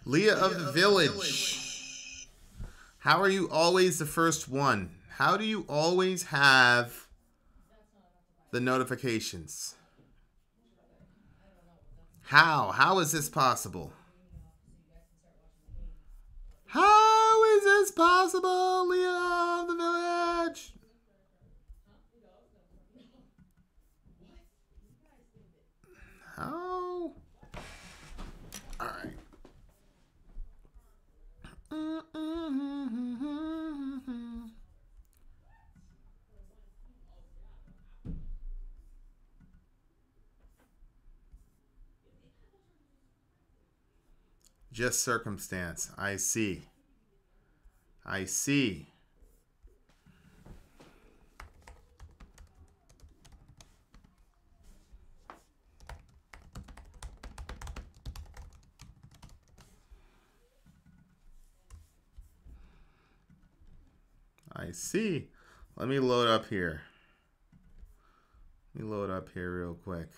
Leah of the Village. How are you always the first one? How do you always have the notifications? How? How is this possible? How is this possible, Leah of the Village? How? All right. Just circumstance. I see. I see. I see. Let me load up here. Let me load up here real quick.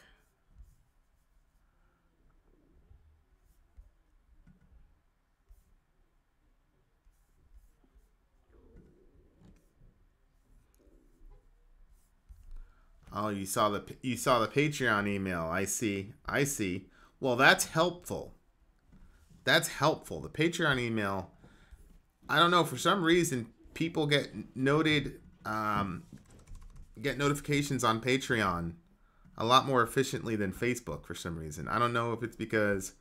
Oh, you saw the Patreon email. I see. I see. Well, that's helpful. That's helpful. The Patreon email. I don't know, for some reason people get notifications on Patreon a lot more efficiently than Facebook for some reason. I don't know if it's because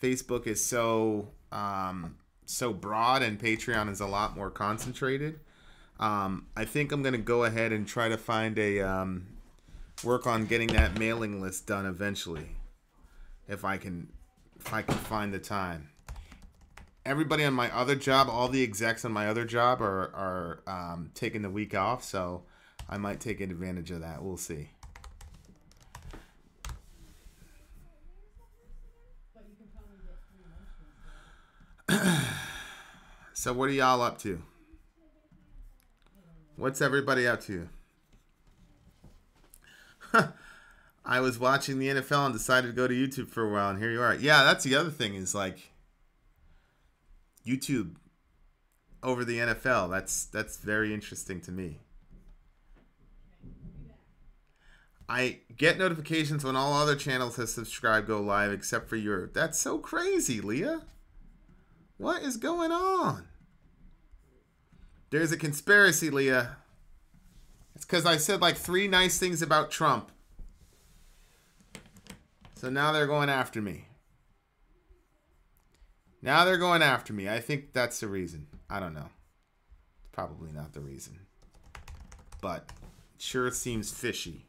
Facebook is so broad and Patreon is a lot more concentrated. I think I'm gonna go ahead and try to find work on getting that mailing list done eventually, if I can find the time. Everybody on my other job, all the execs on my other job are taking the week off, so I might take advantage of that. We'll see. So what are y'all up to? What's everybody up to? I was watching the NFL and decided to go to YouTube for a while, and here you are. Yeah, that's the other thing is like YouTube over the NFL. That's very interesting to me. I get notifications when all other channels have subscribed go live except for your. That's so crazy, Leah. What is going on? There's a conspiracy, Leah. It's because I said like 3 nice things about Trump. So now they're going after me. Now they're going after me. I think that's the reason. I don't know. Probably not the reason. But it sure seems fishy.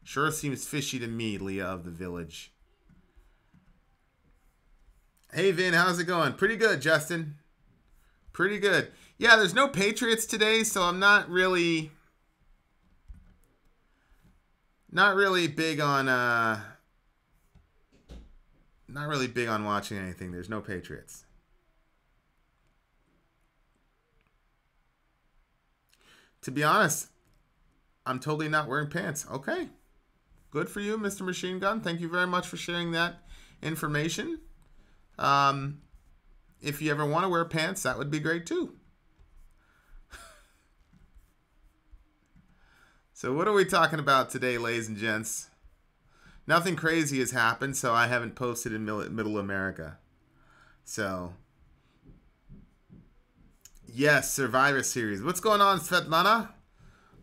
Sure seems fishy to me, Leah of the Village. Hey, Vin, how's it going? Pretty good, Justin. Pretty good. Yeah, there's no Patriots today, so I'm not really big on watching anything. There's no Patriots. To be honest, I'm totally not wearing pants. Okay. Good for you, Mr. Machine Gun. Thank you very much for sharing that information. If you ever want to wear pants, that would be great too. So what are we talking about today, ladies and gents? Nothing crazy has happened, so I haven't posted in Middle America. So, yes, Survivor Series. What's going on, Svetlana?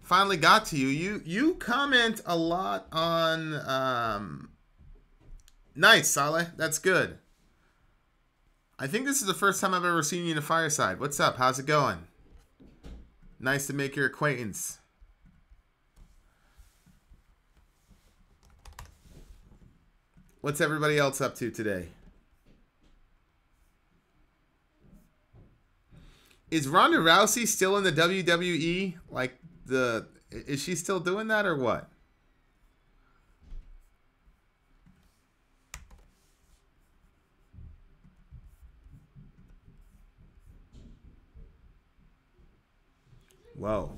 Finally got to you. You comment a lot on... Nice, Saleh. That's good. I think this is the first time I've ever seen you in a fireside. What's up? How's it going? Nice to make your acquaintance. What's everybody else up to today? Is Ronda Rousey still in the WWE? Like is she still doing that or what? Whoa.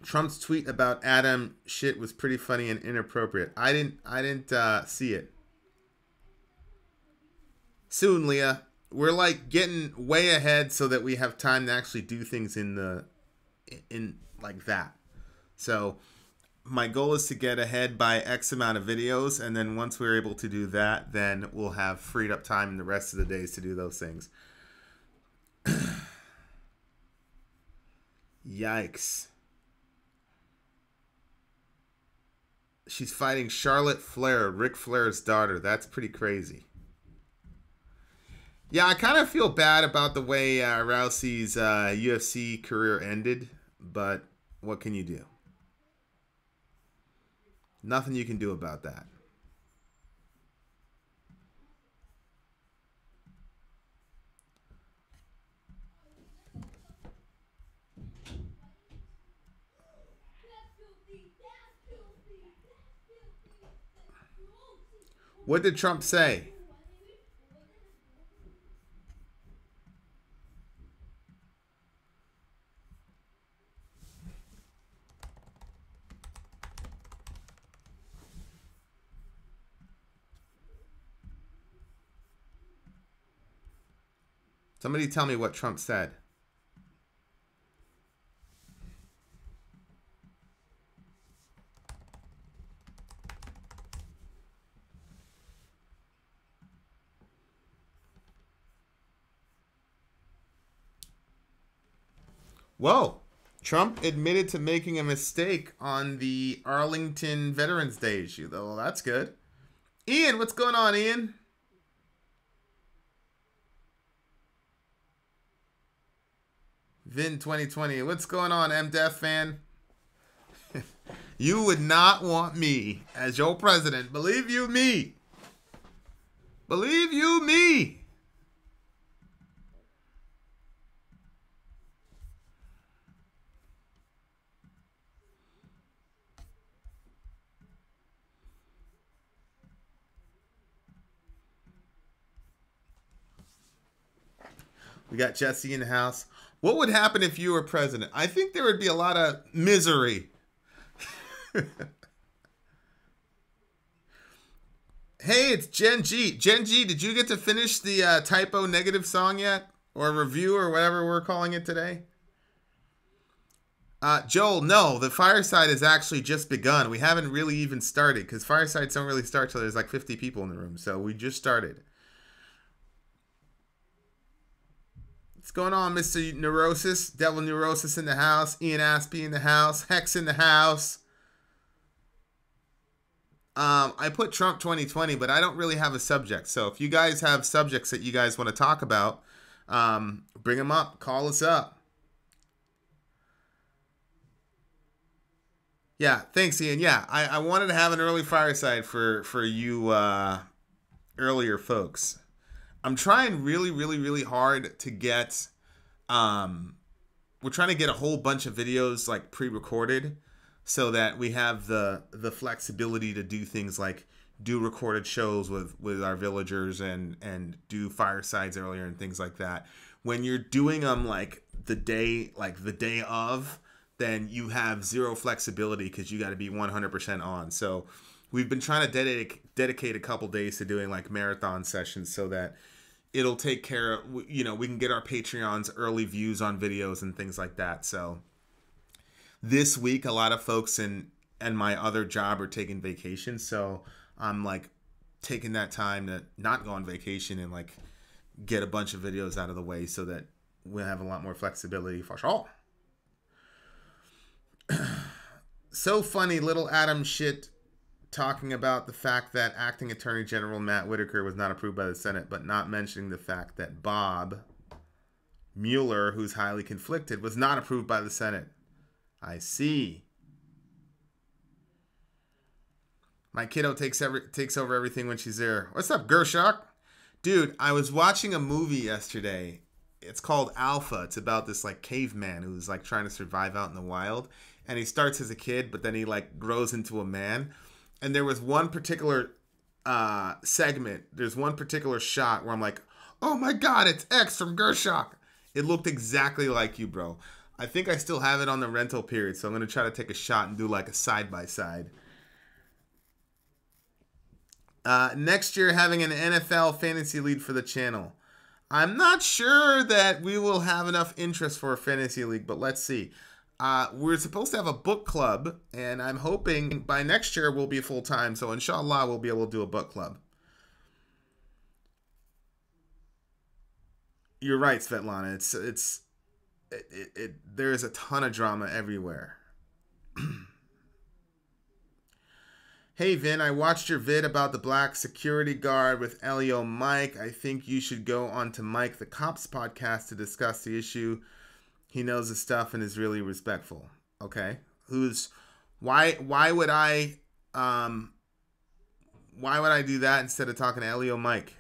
Trump's tweet about Adam shit was pretty funny and inappropriate. I didn't see it. Soon, Leah. We're like getting way ahead so that we have time to actually do things in like that. So my goal is to get ahead by X amount of videos, and then once we're able to do that, then we'll have freed up time in the rest of the days to do those things. Yikes. She's fighting Charlotte Flair, Ric Flair's daughter. That's pretty crazy. Yeah, I kind of feel bad about the way Rousey's UFC career ended, but what can you do? Nothing you can do about that. What did Trump say? Somebody tell me what Trump said. Whoa. Trump admitted to making a mistake on the Arlington Veterans Day issue, though. Well, that's good. Ian, what's going on, Ian? Vin 2020. What's going on, MDef fan? You would not want me as your president. Believe you me. Believe you me. We got Jesse in the house. What would happen if you were president? I think there would be a lot of misery. Hey, it's Gen G. Gen G, did you get to finish the typo negative song yet? Or review or whatever we're calling it today? Joel, no. The fireside has actually just begun. We haven't really even started because firesides don't really start till there's like 50 people in the room. So we just started. What's going on, Mr. Neurosis? Devil Neurosis in the house. Ian Aspie in the house. Hex in the house. I put Trump 2020, but I don't really have a subject. So if you guys have subjects that you guys want to talk about, bring them up. Call us up. Yeah, thanks, Ian. Yeah, I wanted to have an early fireside for you earlier folks. I'm trying really, really, really hard to get, we're trying to get a whole bunch of videos like pre-recorded so that we have the flexibility to do things like do recorded shows with our villagers and do firesides earlier and things like that. When you're doing them like the day of, then you have zero flexibility because you got to be 100% on. So we've been trying to dedicate a couple days to doing like marathon sessions so that it'll take care of, we can get our Patreons early views on videos and things like that. So this week, a lot of folks and my other job are taking vacation. So I'm like taking that time to not go on vacation and like get a bunch of videos out of the way so that we'll have a lot more flexibility for sure. So funny, little Adam shit talking about the fact that acting Attorney General Matt Whitaker was not approved by the Senate, but not mentioning the fact that Bob Mueller, who's highly conflicted, was not approved by the Senate. I see. My kiddo takes over everything when she's there. What's up, Gershok? Dude, I was watching a movie yesterday. It's called Alpha. It's about this like caveman who's like trying to survive out in the wild. And he starts as a kid, but then he like grows into a man. And there was one particular segment. There's one particular shot where I'm like, oh my God, it's X from Gershok. It looked exactly like you, bro. I think I still have it on the rental period. So I'm going to try to take a shot and do like a side-by-side. Next year, having an NFL fantasy league for the channel. I'm not sure that we will have enough interest for a fantasy league, but let's see. We're supposed to have a book club, and I'm hoping by next year we'll be full time. So inshallah, we'll be able to do a book club. You're right, Svetlana. There is a ton of drama everywhere. Hey Vin, I watched your vid about the black security guard with Elio Mike. I think you should go on to Mike the Cops podcast to discuss the issue. He knows his stuff and is really respectful. Okay. Why would I do that instead of talking to Elio Mike?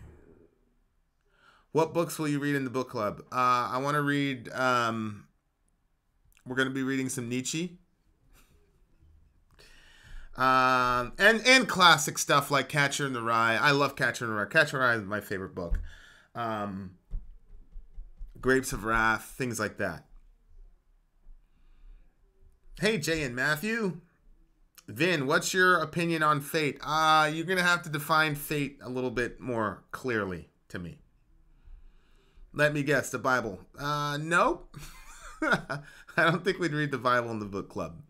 What books will you read in the book club? I want to read we're going to be reading some Nietzsche. And classic stuff like Catcher in the Rye. I love Catcher in the Rye. Catcher in the Rye is my favorite book. Grapes of Wrath, things like that. Hey, Jay and Matthew. Vin, what's your opinion on fate? You're going to have to define fate a little bit more clearly to me. Let me guess, the Bible. Nope. I don't think we'd read the Bible in the book club.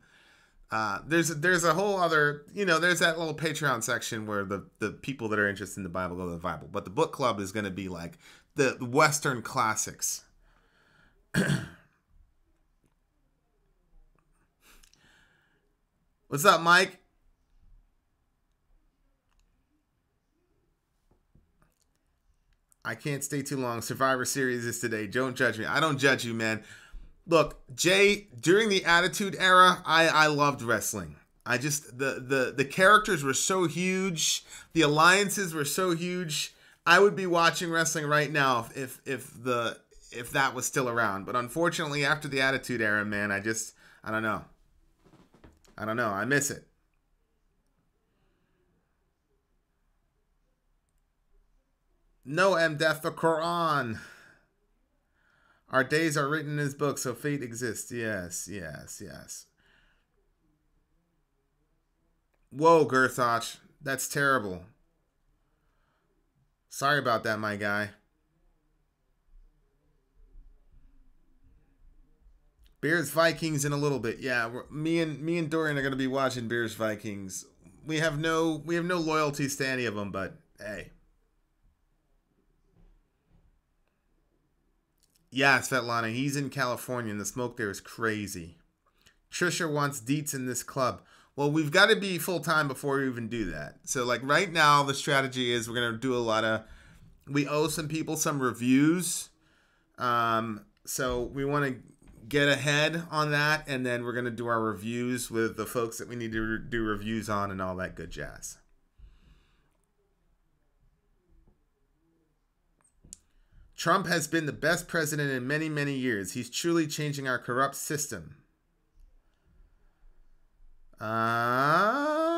There's a whole other, there's that little Patreon section where the people that are interested in the Bible go to the Bible. But the book club is going to be like the Western classics. What's up, Mike? I can't stay too long. Survivor Series is today. Don't judge me. I don't judge you, man. Look, Jay, during the Attitude Era, I loved wrestling. I just, the characters were so huge. The alliances were so huge. I would be watching wrestling right now if that was still around. But unfortunately, after the Attitude Era, man, I don't know. I miss it. No, Death the Quran. Our days are written in his book, so fate exists. Yes. Whoa, Gerthach. That's terrible. Sorry about that, my guy. Bears Vikings in a little bit. Yeah, me and Dorian are going to be watching Bears Vikings. We have no loyalties to any of them, but hey. Yeah, Svetlana, he's in California and the smoke there is crazy. Trisha wants deets in this club. Well, we've got to be full-time before we even do that. So, like, right now, the strategy is we're going to do we owe some people some reviews. So we want to get ahead on that, and then we're going to do our reviews with the folks that we need to do reviews on and all that good jazz. Trump has been the best president in many, many years. He's truly changing our corrupt system. I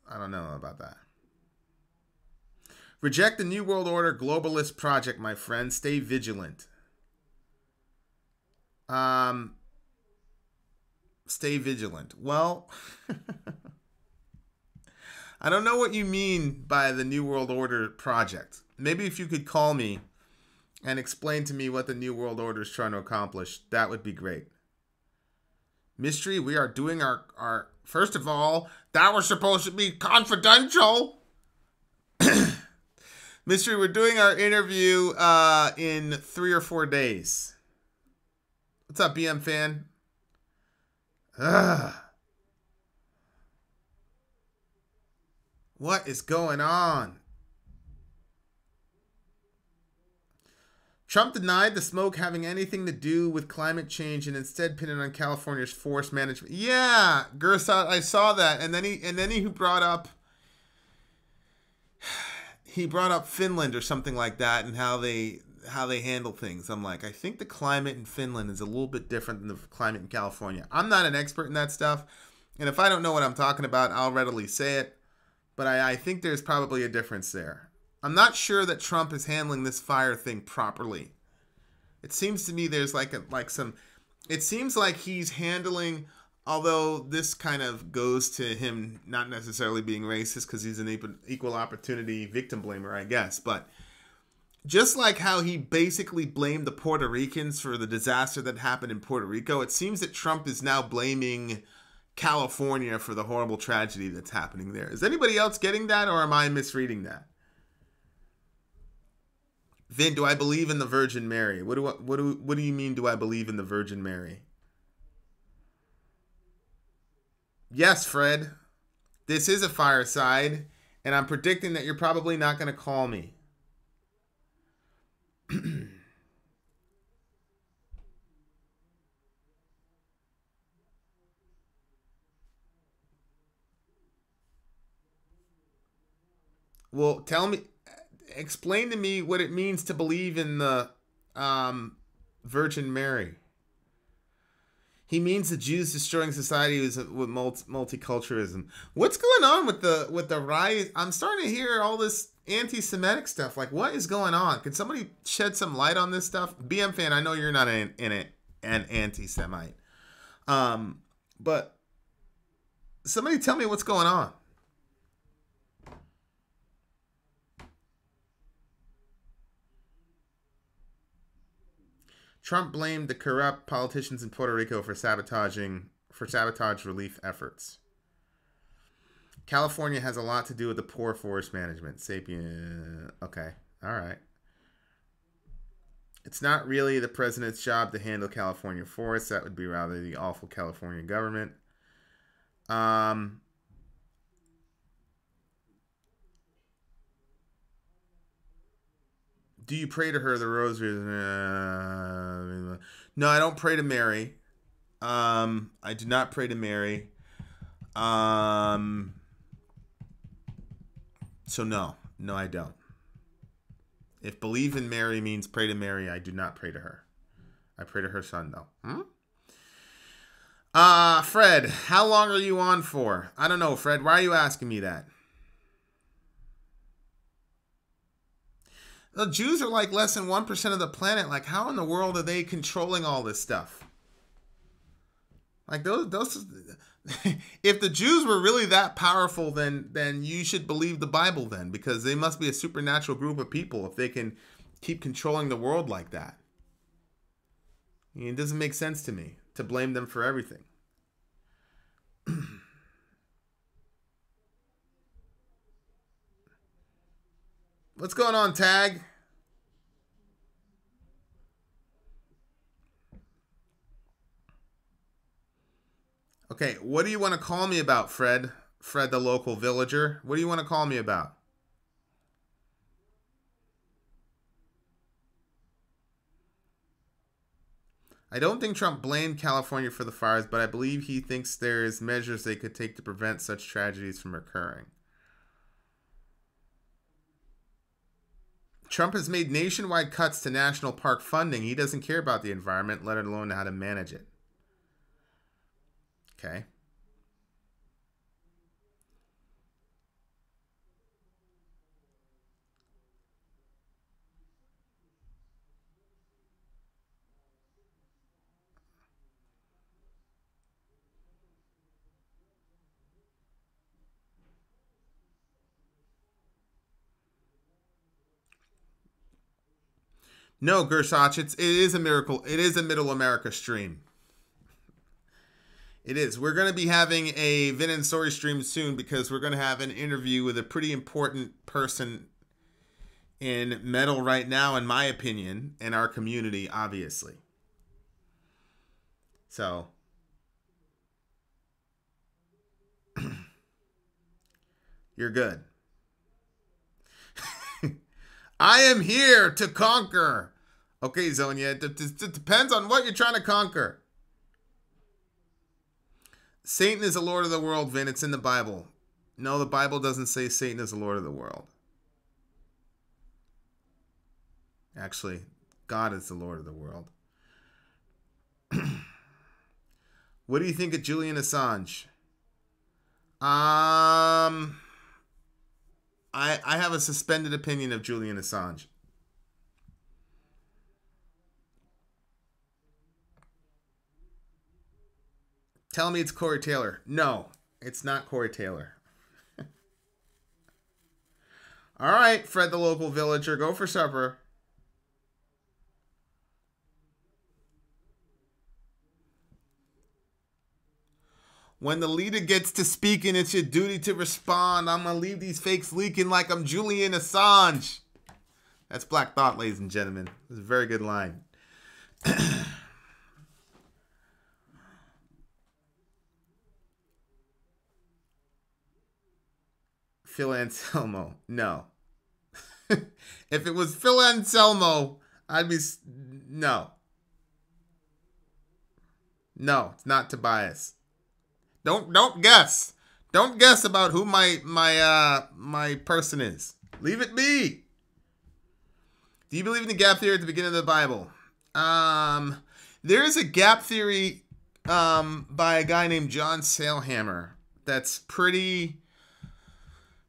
don't know about that. Reject the New World Order globalist project, my friend. Stay vigilant. Stay vigilant. Well, I don't know what you mean by the New World Order project. Maybe if you could call me and explain to me what the New World Order is trying to accomplish, that would be great. Mystery, we are doing our first of all, that was supposed to be confidential. Mystery, we're doing our interview in 3 or 4 days. What's up, BM fan? What is going on? Trump denied the smoke having anything to do with climate change and instead pinned it on California's forest management. Yeah, Gersat, I saw that, and then he brought up Finland or something like that and how they handle things. I'm like, I think the climate in Finland is a little bit different than the climate in California. I'm not an expert in that stuff, and if I don't know what I'm talking about, I'll readily say it. But I think there's probably a difference there. I'm not sure that Trump is handling this fire thing properly. It seems to me there's it seems like he's handling although this kind of goes to him not necessarily being racist because he's an equal opportunity victim blamer, I guess. But just like how he basically blamed the Puerto Ricans for the disaster that happened in Puerto Rico, it seems that Trump is now blaming California for the horrible tragedy that's happening there. Is anybody else getting that, or am I misreading that? Vin, do I believe in the Virgin Mary? What do you mean, do I believe in the Virgin Mary? Yes, Fred. This is a fireside, and I'm predicting that you're probably not going to call me. Well, explain to me what it means to believe in the Virgin Mary. He means the Jews destroying society with multiculturalism. What's going on with the rise? I'm starting to hear all this anti-Semitic stuff. Like, what is going on? Can somebody shed some light on this stuff? BM fan, I know you're not an anti-Semite, but somebody tell me what's going on. Trump blamed the corrupt politicians in Puerto Rico for sabotage relief efforts. California has a lot to do with the poor forest management. Sapien. Okay. All right. It's not really the president's job to handle California forests. That would be rather the awful California government. Do you pray to her the rosary? No, I don't pray to Mary. I do not pray to Mary. So no, I don't. If believe in Mary means pray to Mary, I do not pray to her. I pray to her son, though. Fred, how long are you on for? I don't know, Fred. Why are you asking me that? The Jews are like less than 1% of the planet. Like, how in the world are they controlling all this stuff? Like, those if the Jews were really that powerful, then you should believe the Bible then, because they must be a supernatural group of people if they can keep controlling the world like that. I mean, it doesn't make sense to me to blame them for everything. What's going on, Tag? Okay, what do you want to call me about, Fred? Fred, the local villager. What do you want to call me about? I don't think Trump blamed California for the fires, but I believe he thinks there is measures they could take to prevent such tragedies from occurring. Trump has made nationwide cuts to national park funding. He doesn't care about the environment, let alone how to manage it. Okay. No, Gersach, it is a miracle. It is a Middle America stream. It is. We're going to be having a Vin and Story stream soon because we're going to have an interview with a pretty important person in metal right now, in my opinion, in our community, obviously. So, you're good. I am here to conquer. Okay, Zonia, it depends on what you're trying to conquer. Satan is the Lord of the world, Vin. It's in the Bible. No, the Bible doesn't say Satan is the Lord of the world. Actually, God is the Lord of the world. What do you think of Julian Assange? I have a suspended opinion of Julian Assange. Tell me it's Corey Taylor. No, it's not Corey Taylor. All right, Fred the local villager, go for supper. When the leader gets to speaking, it's your duty to respond. I'm going to leave these fakes leaking like I'm Julian Assange. That's Black Thought, ladies and gentlemen. It's a very good line. Phil Anselmo. No. If it was Phil Anselmo, I'd be... No. No, it's not Tobias. Don't guess. Don't guess about who my person is. Leave it be. Do you believe in the gap theory at the beginning of the Bible? There is a gap theory by a guy named John Sailhammer that's pretty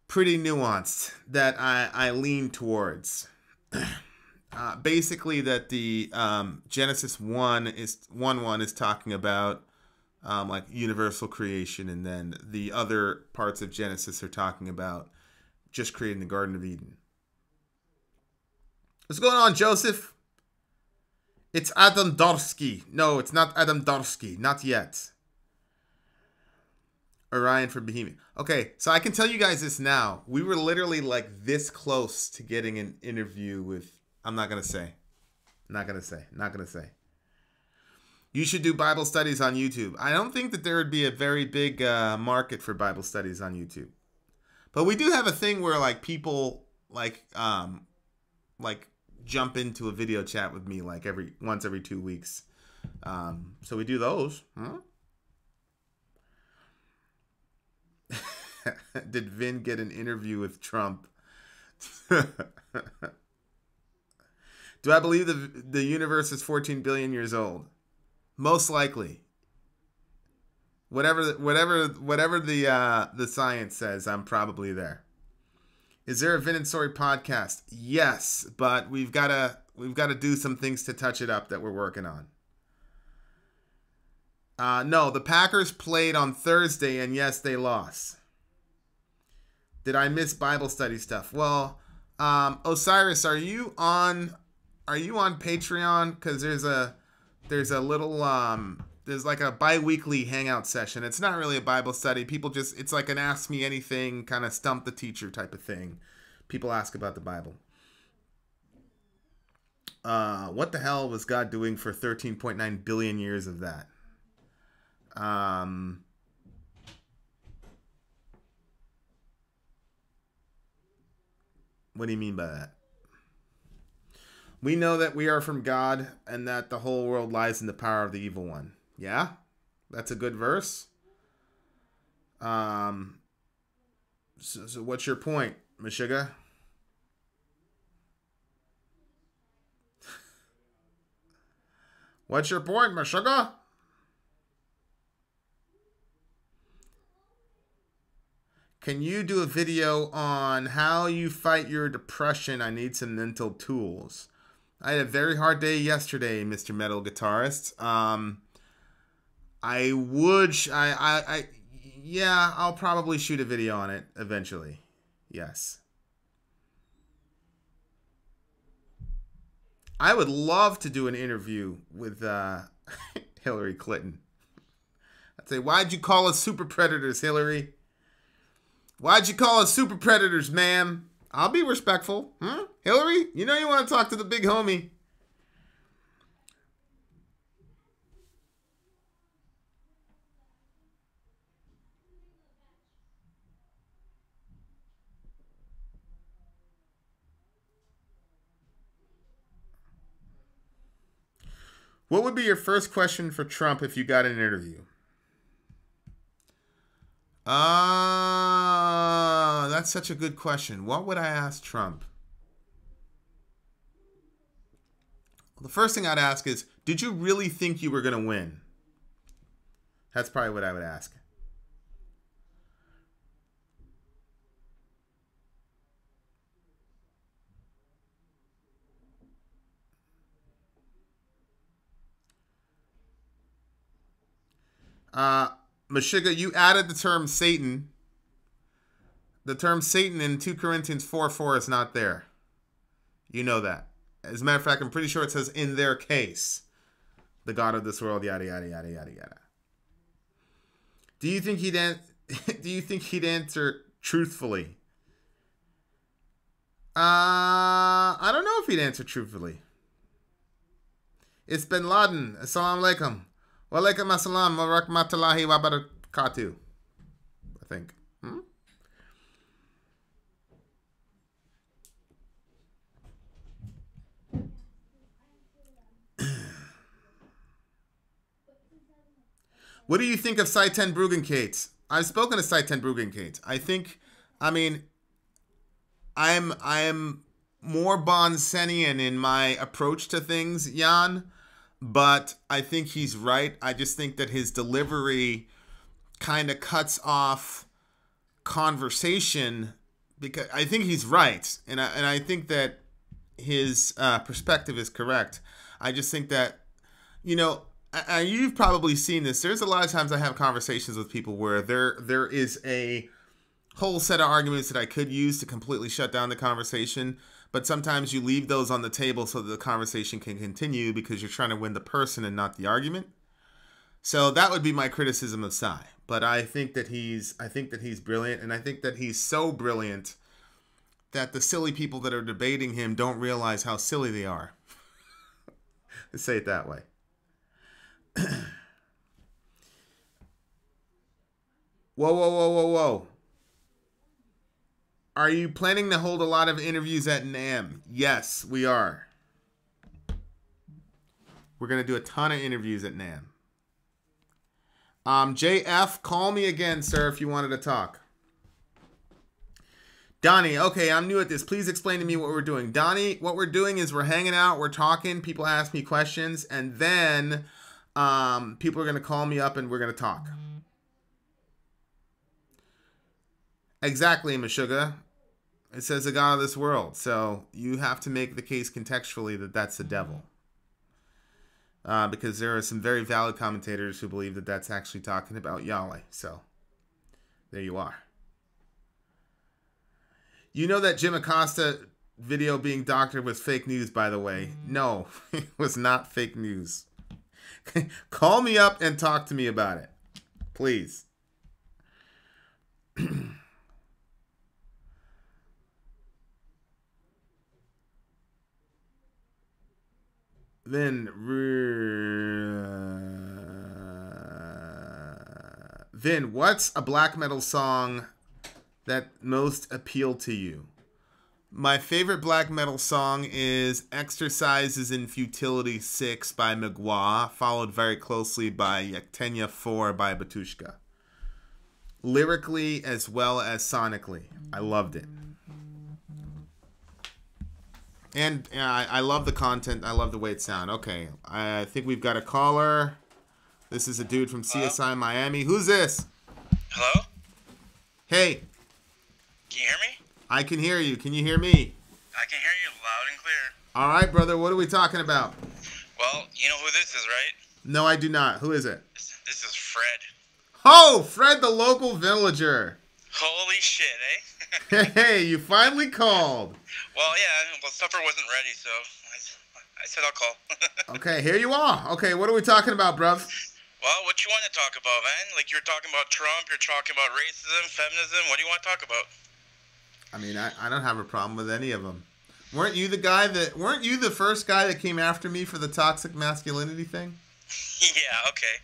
nuanced that I lean towards. Basically, that the Genesis 1 is talking about like universal creation, and then the other parts of Genesis are talking about just creating the Garden of Eden. What's going on, Joseph? It's Adam Dorsky. No, it's not Adam Dorsky. Not yet. Orion for Bohemia. Okay, so I can tell you guys this now. We were literally like this close to getting an interview with... I'm not going to say. Not going to say. You should do Bible studies on YouTube. I don't think that there would be a very big market for Bible studies on YouTube. But we do have a thing where like people like jump into a video chat with me like once every 2 weeks. So we do those. Huh? Did Vin get an interview with Trump? Do I believe the universe is 14 billion years old? Most likely. Whatever the science says, I'm probably there. Is there a Vin and Story podcast? Yes, but we've got to do some things to touch it up that we're working on. No, the Packers played on Thursday, and yes, they lost. Did I miss Bible study stuff? Well, Osiris, are you on Patreon? Because there's a little there's like a bi-weekly hangout session. It's not really a Bible study. It's like an ask me anything, kind of stump the teacher type of thing. People ask about the Bible. What the hell was God doing for 13.9 billion years of that? What do you mean by that? We know that we are from God and that the whole world lies in the power of the evil one. Yeah? That's a good verse. So what's your point, Meshuggah? What's your point, Meshuggah? Can you do a video on how you fight your depression? I need some mental tools. I had a very hard day yesterday, Mr. Metal Guitarist. I'll probably shoot a video on it eventually. Yes. I would love to do an interview with Hillary Clinton. I'd say, why'd you call us super predators, Hillary? Why'd you call us super predators, ma'am? I'll be respectful. Hillary, you know you want to talk to the big homie. What would be your first question for Trump if you got an interview? That's such a good question. What would I ask Trump? Well, the first thing I'd ask is, did you really think you were going to win? That's probably what I would ask. Meshuggah, you added the term Satan. The term Satan in 2 Corinthians 4:4 is not there. You know that. As a matter of fact, I'm pretty sure it says in their case, the God of this world, yada yada yada yada yada. Do you think he'd answer truthfully? I don't know if he'd answer truthfully. It's Bin Laden. Assalamu alaikum. Wa alaikum assalam wa rahmatullahi wa barakatuh. I think. What do you think of Saiten Bruggencate? I've spoken to Saiten Bruggencate. I'm more Bonsenian in my approach to things, Jan, but I think he's right. I just think that his delivery kind of cuts off conversation, because I think he's right, and I think that his perspective is correct. I just think that, you've probably seen this. There's a lot of times I have conversations with people where there is a whole set of arguments that I could use to completely shut down the conversation, but sometimes you leave those on the table so that the conversation can continue because you're trying to win the person and not the argument. So that would be my criticism of Sai. But I think that he's brilliant, and I think that he's so brilliant that the silly people that are debating him don't realize how silly they are. Let's say it that way. Whoa. Are you planning to hold a lot of interviews at NAMM? Yes, we are. We're going to do a ton of interviews at NAMM. JF, call me again, sir, if you wanted to talk. Donnie, okay, I'm new at this. Please explain to me what we're doing. Donnie, what we're doing is we're hanging out, we're talking, people ask me questions, and then people are going to call me up and we're going to talk. Exactly, Meshuggah. It says the God of this world. So you have to make the case contextually that that's the devil. Because there are some very valid commentators who believe that that's actually talking about Yahweh. So there you are. You know that Jim Acosta video being doctored was fake news, by the way. No, it was not fake news. Call me up and talk to me about it, please. Vin, what's a black metal song that most appealed to you? My favorite black metal song is Exercises in Futility 6 by Mgwa, followed very closely by Yaktenya 4 by Batushka. Lyrically as well as sonically, I loved it. And I love the content. I love the way it sounds. Okay, I think we've got a caller. This is a dude from CSI Miami. Who's this? Hello? Hey. Can you hear me? I can hear you. Can you hear me? I can hear you loud and clear. All right, brother. What are we talking about? Well, you know who this is, right? No, I do not. Who is it? This is Fred. Oh, Fred, the local villager. Holy shit, eh? Hey, you finally called. Well, yeah. Well, supper wasn't ready, so I said I'll call. Okay, here you are. Okay, what are we talking about, bruv? Well, what you want to talk about, man? Like, you're talking about Trump, you're talking about racism, feminism. What do you want to talk about? I mean, I don't have a problem with any of them. Weren't you the first guy that came after me for the toxic masculinity thing? Yeah, okay.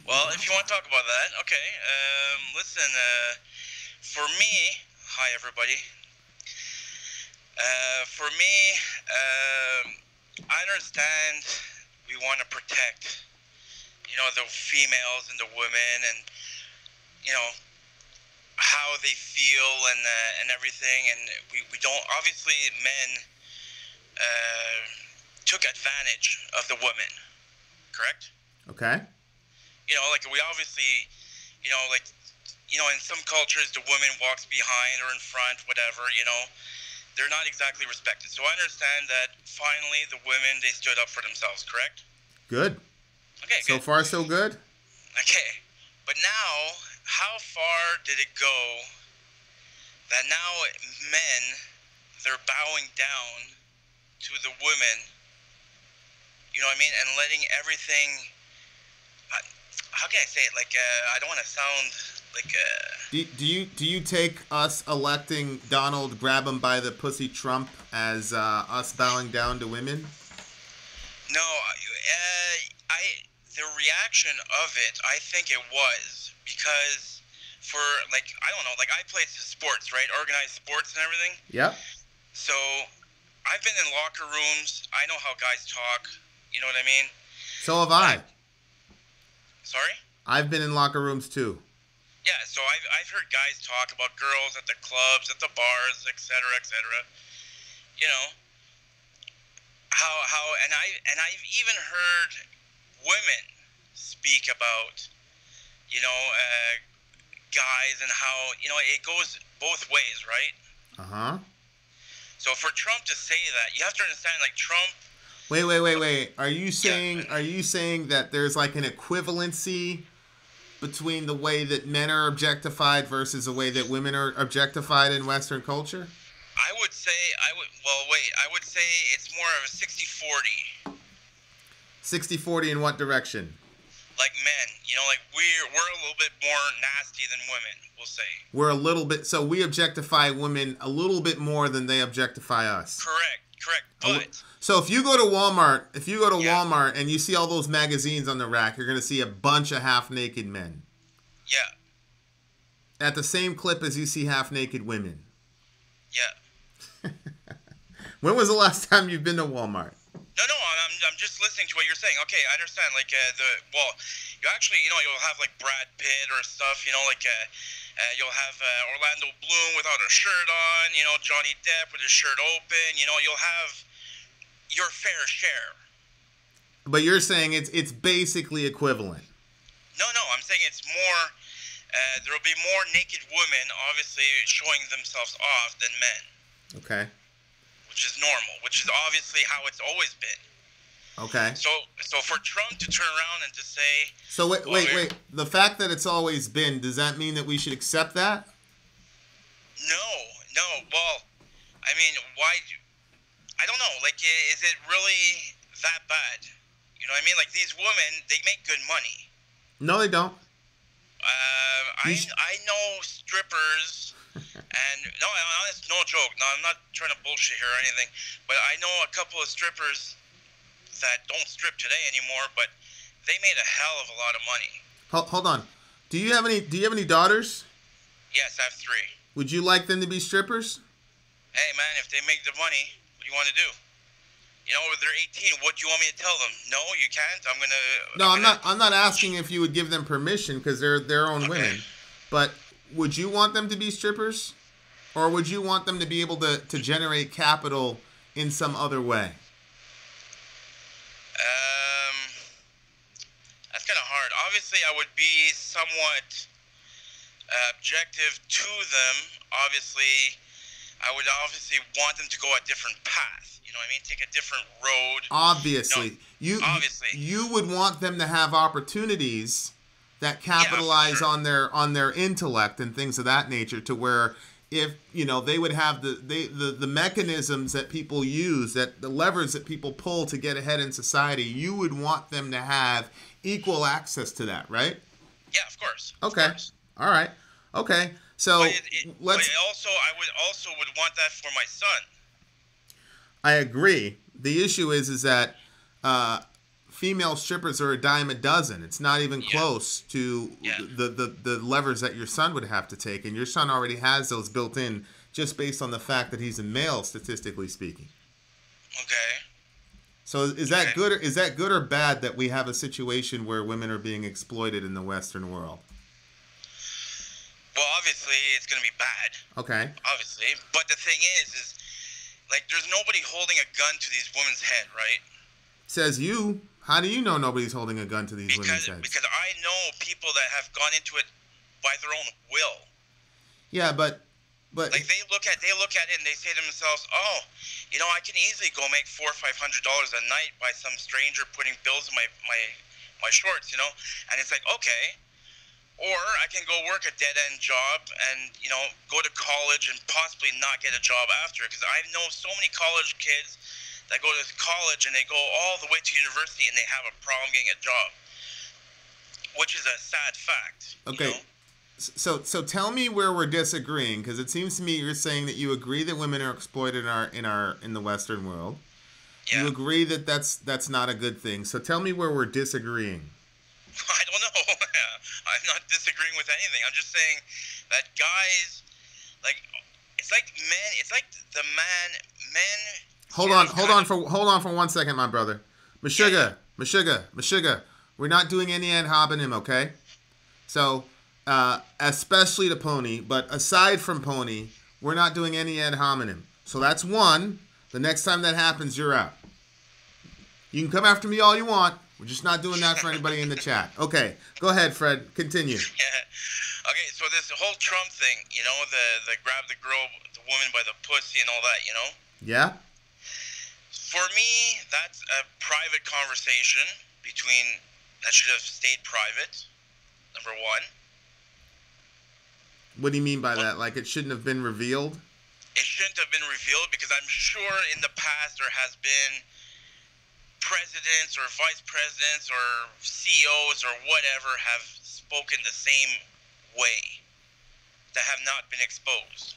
Well, if you want to talk about that, okay. Listen, for me, hi everybody. For me, I understand we want to protect, the females and the women, and, how they feel and everything. And we don't, obviously men took advantage of the women, correct? Okay. Like we obviously, in some cultures the woman walks behind or in front, whatever, they're not exactly respected. So I understand that finally the women, they stood up for themselves, correct? Good. Okay, so good. far, so good? Okay. But now, how far did it go that now men, they're bowing down to the women, you know what I mean, and letting everything, how can I say it, like, I don't want to sound like, Do you take us electing Donald grab him by the pussy Trump as us bowing down to women? no, the reaction of it, I think it was, because for, like, I don't know, like, I played sports, right, organized sports and everything, Yep. so I've been in locker rooms, I know how guys talk, you know what I mean? So have I. Sorry? I've been in locker rooms too. Yeah, so I've heard guys talk about girls at the clubs, at the bars, etc., etc. You know, how and I've even heard women speak about, you know, guys, and how, you know, it goes both ways, right? Uh-huh. So for Trump to say that, you have to understand, like, Trump. Wait. Are you saying that there's like an equivalency between the way that men are objectified versus the way that women are objectified in Western culture? I would say it's more of a 60-40. 60-40 in what direction? Like men, you know, like we're a little bit more nasty than women, we'll say. We're a little bit, so we objectify women a little bit more than they objectify us. Correct. But so if you go to Walmart, Walmart and you see all those magazines on the rack, you're going to see a bunch of half-naked men. Yeah. At the same clip as you see half-naked women. Yeah. When was the last time you've been to Walmart? No, I'm just listening to what you're saying. Okay, I understand. Like, you actually, you know, you'll have, like, Brad Pitt or stuff, you know, like, you'll have Orlando Bloom without a shirt on, you know, Johnny Depp with his shirt open, you know, you'll have your fair share. But you're saying it's basically equivalent. No, I'm saying it's more, there will be more naked women, obviously, showing themselves off than men. Okay. Which is normal, which is obviously how it's always been. Okay. So for Trump to turn around and to say... So wait. The fact that it's always been, does that mean that we should accept that? No. Well, I mean, why... I don't know. Like, is it really that bad? You know what I mean? Like, these women, they make good money. No, they don't. I know strippers... And no, it's no joke. No, I'm not trying to bullshit here or anything. But I know a couple of strippers that don't strip today anymore, but they made a hell of a lot of money. Hold on. Do you have any daughters? Yes, I have 3. Would you like them to be strippers? Hey man, if they make the money, what do you want to do? You know, if they're 18, what do you want me to tell them? No, you can't. I'm not asking if you would give them permission, because they're their own women. But would you want them to be strippers? Or would you want them to be able to generate capital in some other way? That's kind of hard. Obviously, I would be somewhat objective to them. Obviously, I would want them to go a different path. You know what I mean? Take a different road. Obviously. You would want them to have opportunities that capitalize on their intellect and things of that nature, to where, if you know, they would have the mechanisms that people use, that the levers that people pull to get ahead in society, you would want them to have equal access to that, right? Yeah, of course. Okay. Of course. All right. Okay. So I would also want that for my son. I agree. The issue is that female strippers are a dime a dozen. It's not even close to the levers that your son would have to take, and your son already has those built in, just based on the fact that he's a male, statistically speaking. Okay. So is that good or bad that we have a situation where women are being exploited in the Western world? Well, obviously it's going to be bad. Okay. Obviously, but the thing is like, there's nobody holding a gun to these women's head, right? Says you. How do you know nobody's holding a gun to these women's heads? Because I know people that have gone into it by their own will. Yeah, but like, they look at it and they say to themselves, "Oh, you know, I can easily go make $400 or $500 a night by some stranger putting bills in my shorts," you know. And it's like, okay, or I can go work a dead-end job and, go to college and possibly not get a job after. Because I know so many college kids that go to college and they go all the way to university and they have a problem getting a job, which is a sad fact. Okay. So tell me where we're disagreeing, because it seems to me you're saying that you agree that women are exploited in the Western world. Yeah. You agree that that's not a good thing. So tell me where we're disagreeing. I don't know. I'm not disagreeing with anything. I'm just saying that guys, it's like men. It's like the men. Hold on for 1 second, my brother. Meshuggah. We're not doing any ad hominem, okay? So, especially to Pony, but aside from Pony, we're not doing any ad hominem. So that's one. The next time that happens, you're out. You can come after me all you want. We're just not doing that for anybody in the chat. Okay, go ahead, Fred. Continue. Yeah. Okay, so this whole Trump thing, the grab the girl, the woman by the pussy and all that, Yeah? For me, that's a private conversation that should have stayed private, number one. What do you mean by that? Like it shouldn't have been revealed? It shouldn't have been revealed because I'm sure in the past there has been presidents or vice presidents or CEOs or whatever have spoken the same way that have not been exposed.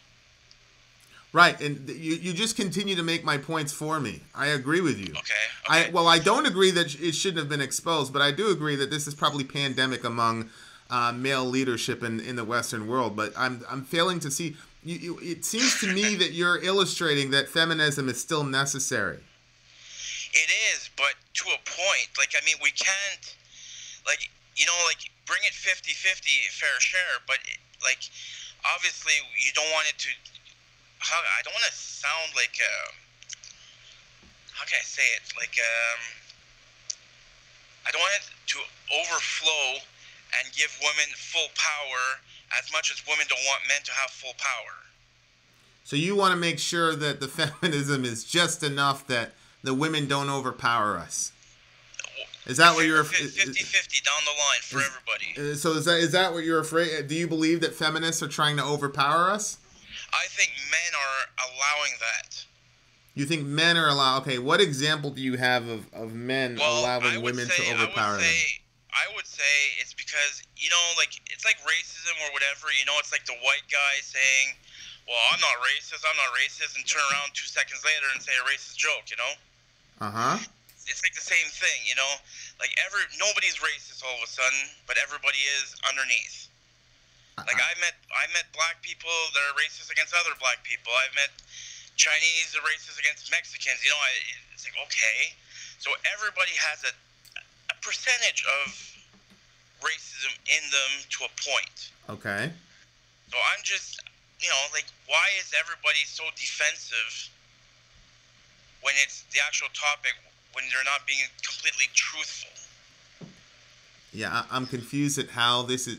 Right, and you just continue to make my points for me. I agree with you. Okay. I don't agree that it shouldn't have been exposed, but I do agree that this is probably pandemic among male leadership in the Western world. But I'm failing to see. It seems to me that you're illustrating that feminism is still necessary. It is, but to a point. We can't, bring it 50-50 fair share, but, obviously you don't want it to, I don't want to sound like, how can I say it? I don't want it to overflow and give women full power as much as women don't want men to have full power. So you want to make sure that the feminism is just enough that the women don't overpower us. Is that what you're 50-50 down the line for everybody? So is that what you're afraid? Do you believe that feminists are trying to overpower us? I think men are allowing that. You think men are allowed? Okay, what example do you have of men allowing women to overpower them? I would say it's because, it's like racism or whatever. It's like the white guy saying, well, I'm not racist, and turn around 2 seconds later and say a racist joke, Uh-huh. It's like the same thing, nobody's racist all of a sudden, but everybody is underneath. I met black people that are racist against other black people. I've met Chinese that are racist against Mexicans. It's like, okay. So everybody has a percentage of racism in them to a point. Okay. So I'm just, why is everybody so defensive when it's the actual topic, when they're not being completely truthful? Yeah, I'm confused at how does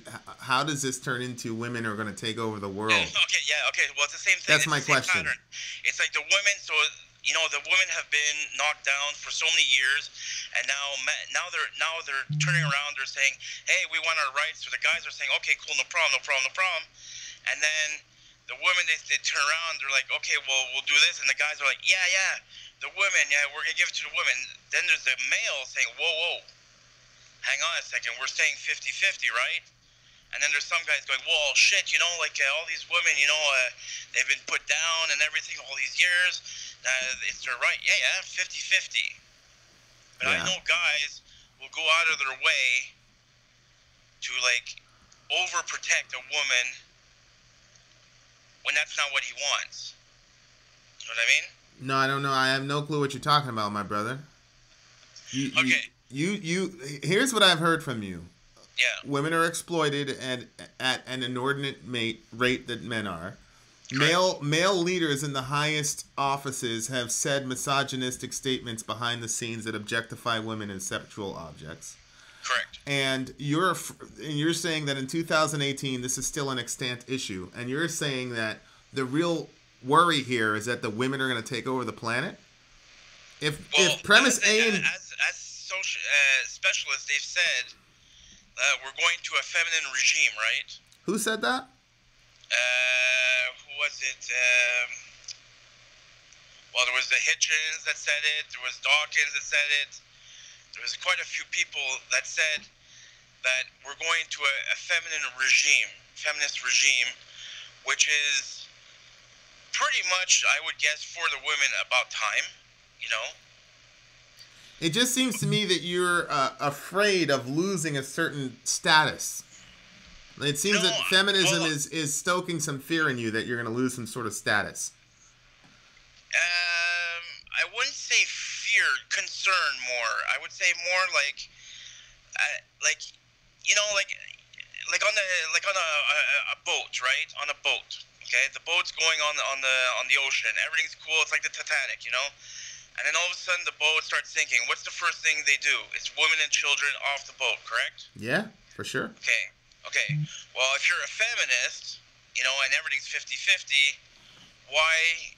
this turn into women are going to take over the world? Okay. Well, it's the same thing. That's my question. Pattern. It's like the women. So the women have been knocked down for so many years, and now they're turning around. They're saying, "Hey, we want our rights." So the guys are saying, "Okay, cool, no problem." And then the women they turn around. They're like, "Okay, well, we'll do this." And the guys are like, "Yeah, the women. Yeah, we're gonna give it to the women." Then there's the male saying, "Whoa. Hang on a second, we're saying 50-50, right?" And then there's some guys going, well, shit, all these women, they've been put down and everything all these years. It's their right. Yeah, 50-50. But I know guys will go out of their way to, overprotect a woman when that's not what he wants. You know what I mean? No, I don't know. I have no clue what you're talking about, my brother. Okay. Here's what I've heard from you. Yeah. Women are exploited at an inordinate rate that men are. Male leaders in the highest offices have said misogynistic statements behind the scenes that objectify women as sexual objects. Correct. And you're saying that in 2018 this is still an extant issue, and you're saying that the real worry here is that the women are going to take over the planet. If premise A and as social specialists, they've said we're going to a feminine regime, right? Who said that? Who was it? Well, there was the Hitchens that said it. There was Dawkins that said it. There was quite a few people that said that we're going to a feminine regime, feminist regime, which is pretty much, I would guess, for the women about time, you know? It just seems to me that you're afraid of losing a certain status. It seems that feminism is stoking some fear in you that you're going to lose some sort of status. I wouldn't say fear, concern more. I would say more like you know, like on a boat, right? On a boat, okay. The boat's going on the ocean. Everything's cool. It's like the Titanic, you know. And then all of a sudden, the boat starts sinking. What's the first thing they do? It's women and children off the boat, correct? Yeah, for sure. Okay. Well, if you're a feminist, you know, and everything's 50-50, why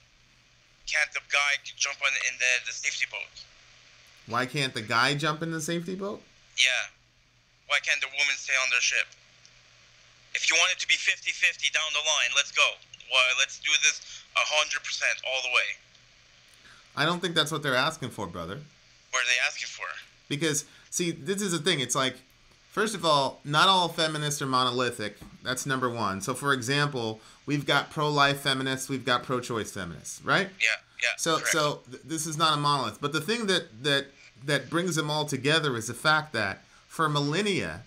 can't the guy jump in the safety boat? Why can't the guy jump in the safety boat? Yeah. Why can't the woman stay on their ship? If you want it to be 50-50 down the line, let's go. Well, let's do this 100% all the way. I don't think that's what they're asking for, brother. What are they asking for? Because, see, this is the thing. It's like, first of all, not all feminists are monolithic. That's number one. So, for example, we've got pro-life feminists, we've got pro-choice feminists, right? Yeah. So this is not a monolith. But the thing that brings them all together is the fact that for millennia,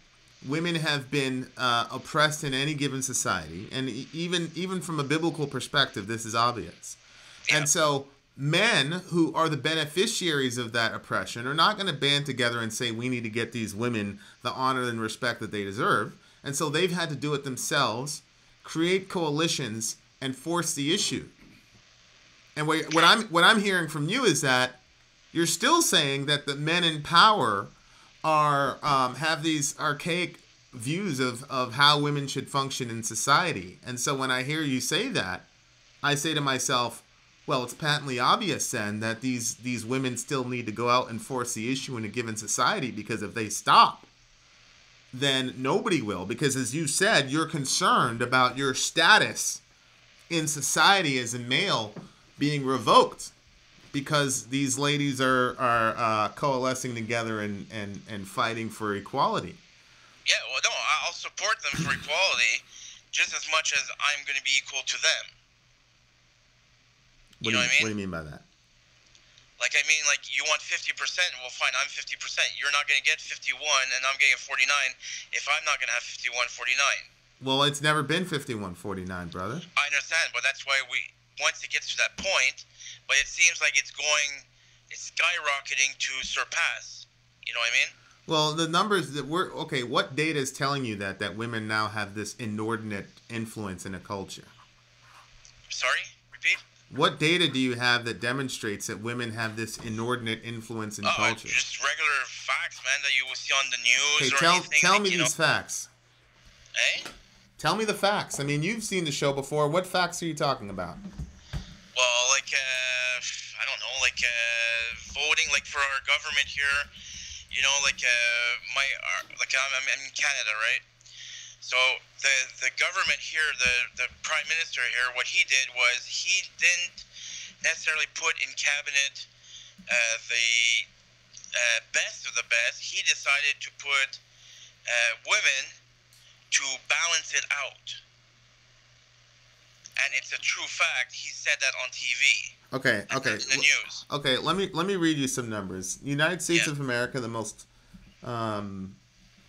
women have been oppressed in any given society, and even from a biblical perspective, this is obvious. Yeah. And so men who are the beneficiaries of that oppression are not going to band together and say we need to get these women the honor and respect that they deserve. And so they've had to do it themselves, create coalitions, and force the issue. And what I'm hearing from you is that you're still saying that the men in power are have these archaic views of how women should function in society. And so when I hear you say that, I say to myself, well, it's patently obvious then that these women still need to go out and force the issue in a given society, because if they stop, then nobody will. Because as you said, you're concerned about your status in society as a male being revoked because these ladies are coalescing together and fighting for equality. Yeah, well, no, I'll support them for equality just as much as I'm going to be equal to them. What do you mean by that? Like, I mean, like, you want 50%, well, fine, I'm 50%. You're not going to get 51, and I'm getting 49 if I'm not going to have 51-49. Well, it's never been 51-49, brother. I understand, but that's why once it gets to that point, but it seems like it's skyrocketing to surpass. You know what I mean? Well, the numbers that what data is telling you that women now have this inordinate influence in a culture? Sorry? Repeat? What data do you have that demonstrates that women have this inordinate influence in culture? Just regular facts, man, that you will see on the news tell me these facts. Eh? Tell me the facts. I mean, you've seen the show before. What facts are you talking about? Well, like, I don't know, like, voting, like, for our government here, you know, like, I'm in Canada, right? So the government here, the prime minister here, what he did was he didn't necessarily put in cabinet the best of the best. He decided to put women to balance it out. And it's a true fact. He said that on TV. Okay. In the news. Okay, let me read you some numbers. United States of America, the most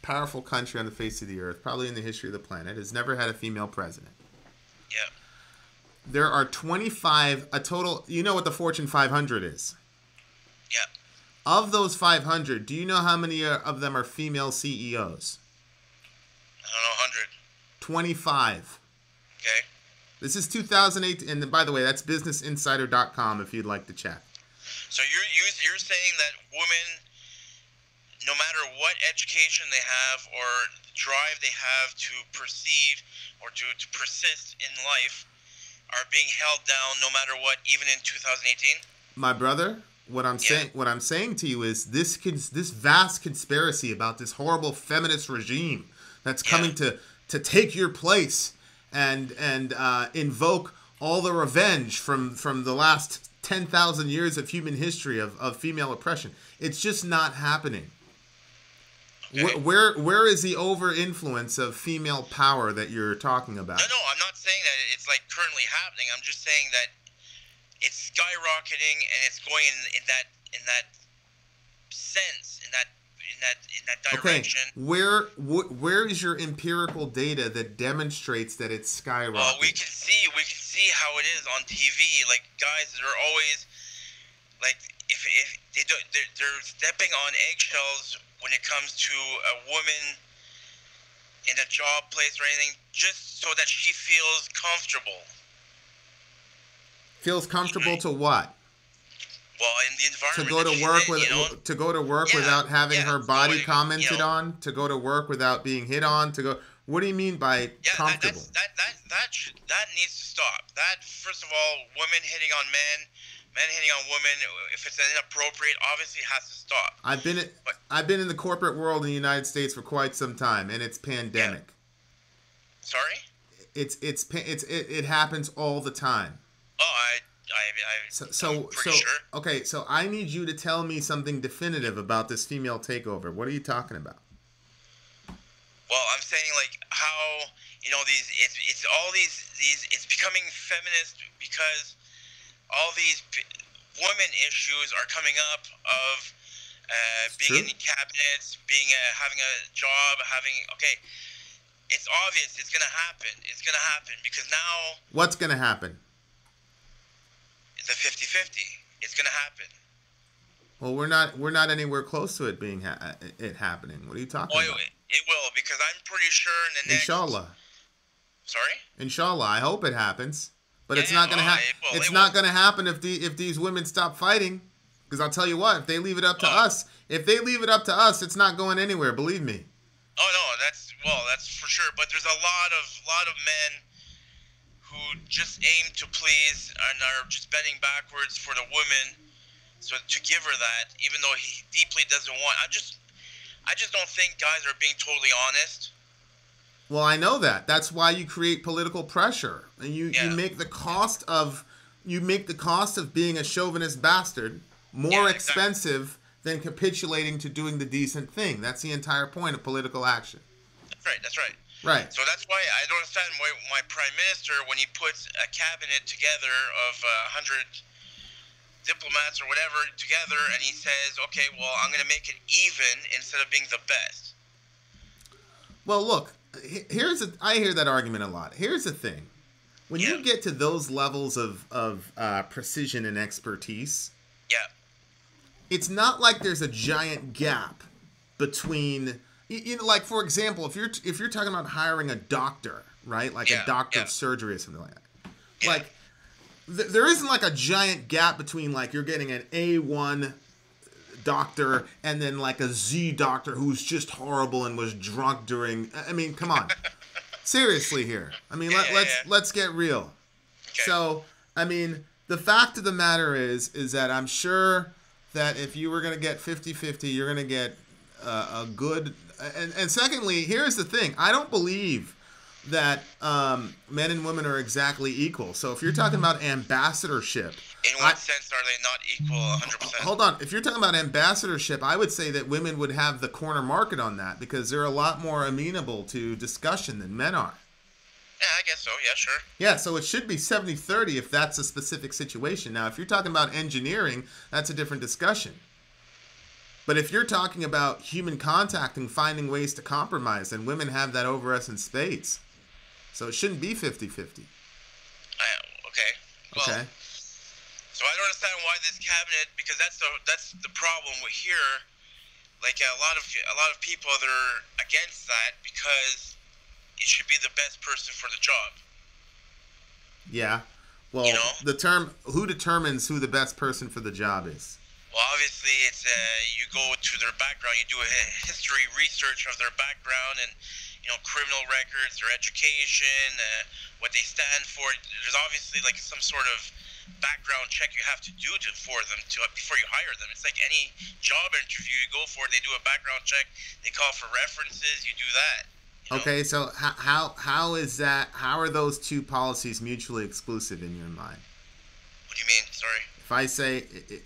powerful country on the face of the earth, probably in the history of the planet, has never had a female president. Yeah. There are 25, a total, you know what the Fortune 500 is? Yeah. Of those 500, do you know how many of them are female CEOs? I don't know, 100. 25. Okay. This is 2008, and by the way, that's businessinsider.com if you'd like to check. So you're saying that women, no matter what education they have or drive they have to perceive or to persist in life, are being held down no matter what, even in 2018? My brother, Yeah. what I'm saying to you is this vast conspiracy about this horrible feminist regime that's Yeah. coming to take your place and invoke all the revenge from the last 10,000 years of human history of female oppression. It's just not happening. Okay. Where is the over influence of female power that you're talking about? No, I'm not saying that it's like currently happening. I'm just saying that it's skyrocketing and it's going in that sense, in that Okay, direction. where is your empirical data that demonstrates that it's skyrocketing? Well, we can see how it is on TV. Like guys, they're always like if they do, they're stepping on eggshells when it comes to a woman in a job place or anything, just so that she feels comfortable. Feels comfortable to what? Well, in the To environment go that to she's work in, with you know? to go to work Yeah, without having yeah. her body So, commented you know, on, to go to work without being hit on, to go. What do you mean by yeah, comfortable? that needs to stop. That, first of all, women hitting on men hitting on women, if it's inappropriate, obviously has to stop. I've been in the corporate world in the United States for quite some time, and it's pandemic. Yeah. Sorry? It happens all the time. Oh, I'm pretty sure. Okay, so I need you to tell me something definitive about this female takeover. What are you talking about? Well, I'm saying like how, you know, it's all these it's becoming feminist because all these women issues are coming up of being in cabinets, having a job, okay. It's obvious it's gonna happen. It's gonna happen because now. What's gonna happen? It's a 50-50. It's gonna happen. Well, we're not anywhere close to it being it happening. What are you talking about? It will, because I'm pretty sure in the next. Inshallah. Sorry. Inshallah, I hope it happens, but Yeah, it's not gonna happen. It's not will. gonna happen if these women stop fighting. Because I'll tell you what, if they leave it up to us, it's not going anywhere. Believe me. Oh no, that's for sure. But there's a lot of men who just aim to please and are just bending backwards for the woman. So to give her that, even though he deeply doesn't want, I just don't think guys are being totally honest. Well, I know that. That's why you create political pressure, and you make the cost of being a chauvinist bastard more expensive than capitulating to doing the decent thing. That's the entire point of political action. That's right. Right. So that's why I don't understand why my prime minister, when he puts a cabinet together of 100 diplomats or whatever together, and he says, okay, well, I'm going to make it even instead of being the best. Well, look, I hear that argument a lot. Here's the thing. When you get to those levels of precision and expertise, it's not like there's a giant gap between, like, for example, if you're talking about hiring a doctor, right? Like a doctor of surgery or something like that. Like, there isn't like a giant gap between like you're getting an A1 doctor and then like a Z doctor who's just horrible and was drunk during. I mean, come on, seriously here. I mean, let's get real. Okay. So, I mean, the fact of the matter is that I'm sure that if you were going to get 50-50, you're going to get a good. And secondly, here's the thing: I don't believe that men and women are exactly equal. So if you're talking about ambassadorship, in what sense are they not equal 100%? Hold on. If you're talking about ambassadorship, I would say that women would have the corner market on that because they're a lot more amenable to discussion than men are. Yeah, I guess so. Yeah, sure. Yeah, so it should be 70-30 if that's a specific situation. Now, if you're talking about engineering, that's a different discussion. But if you're talking about human contact and finding ways to compromise, then women have that over us in spades. So it shouldn't be 50-50. Okay. Well, okay. So I don't understand why this cabinet, because that's the problem with here. Like a lot of people that are against that because it should be the best person for the job. Yeah. Well, the term, who determines who the best person for the job is? Well, obviously, it's you go to their background, you do a history research of their background, and criminal records, their education, what they stand for. There's obviously like some sort of background check you have to do for them before you hire them. It's like any job interview you go for, they do a background check, they call for references, you do that. You know? Okay, so how is that? How are those two policies mutually exclusive in your mind? What do you mean? Sorry.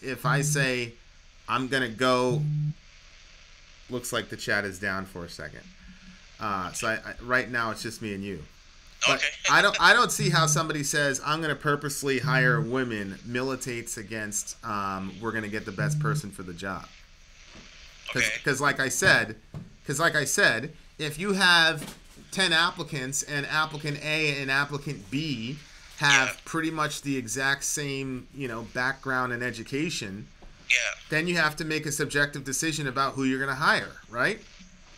If I say I'm gonna go, looks like the chat is down for a second. So I right now it's just me and you. But Okay. I don't see how somebody says I'm going to purposely hire women militates against we're going to get the best person for the job. Because like I said, if you have 10 applicants and applicant A and applicant B have pretty much the exact same, background and education, then you have to make a subjective decision about who you're going to hire, right?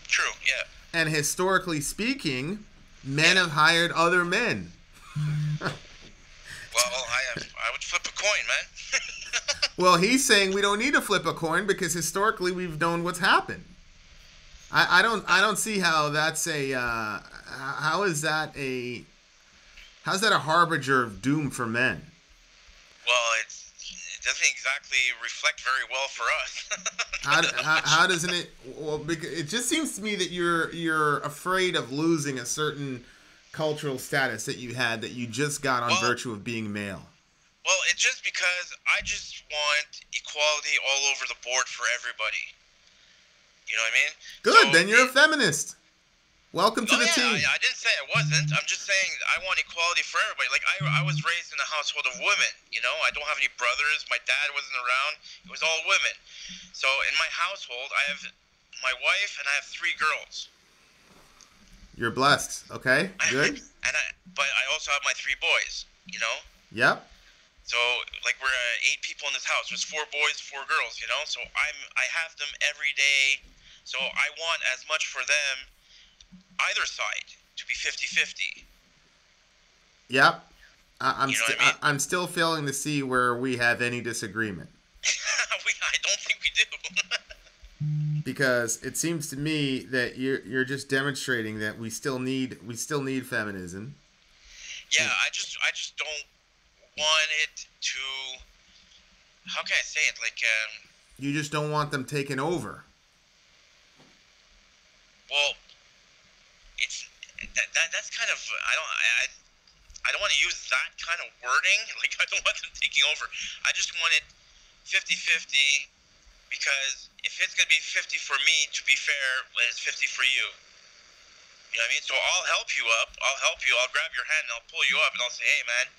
True, yeah. And historically speaking, men have hired other men. Well, I would flip a coin, man. Well, he's saying we don't need to flip a coin because historically we've known what's happened. I don't see how that's how's that a harbinger of doom for men? Well, it doesn't exactly reflect very well for us. How doesn't it? Well, because it just seems to me that you're afraid of losing a certain cultural status that you had that you just got on virtue of being male. Well, it's just because I just want equality all over the board for everybody. You know what I mean? Good, so then you're a feminist. Welcome to the team. I didn't say I wasn't. I'm just saying I want equality for everybody. Like, I was raised in a household of women, I don't have any brothers. My dad wasn't around. It was all women. So in my household, I have my wife and I have 3 girls. You're blessed. Okay, good. But I also have my 3 boys, Yep. So, like, we're 8 people in this house. There's 4 boys, 4 girls, So I have them every day. So I want as much for them, either side, to be 50-50. Yep. I'm still failing to see where we have any disagreement. I don't think we do. Because it seems to me that you're just demonstrating that we still need feminism. Yeah, I just don't want it to. How can I say it? Like. You just don't want them taken over. Well, that's kind of I don't want to use that kind of wording. Like, I don't want them taking over. I just want it 50-50 because if it's going to be 50 for me, to be fair, it's 50 for you. You know what I mean? So I'll help you up. I'll grab your hand and I'll pull you up and I'll say, hey, man,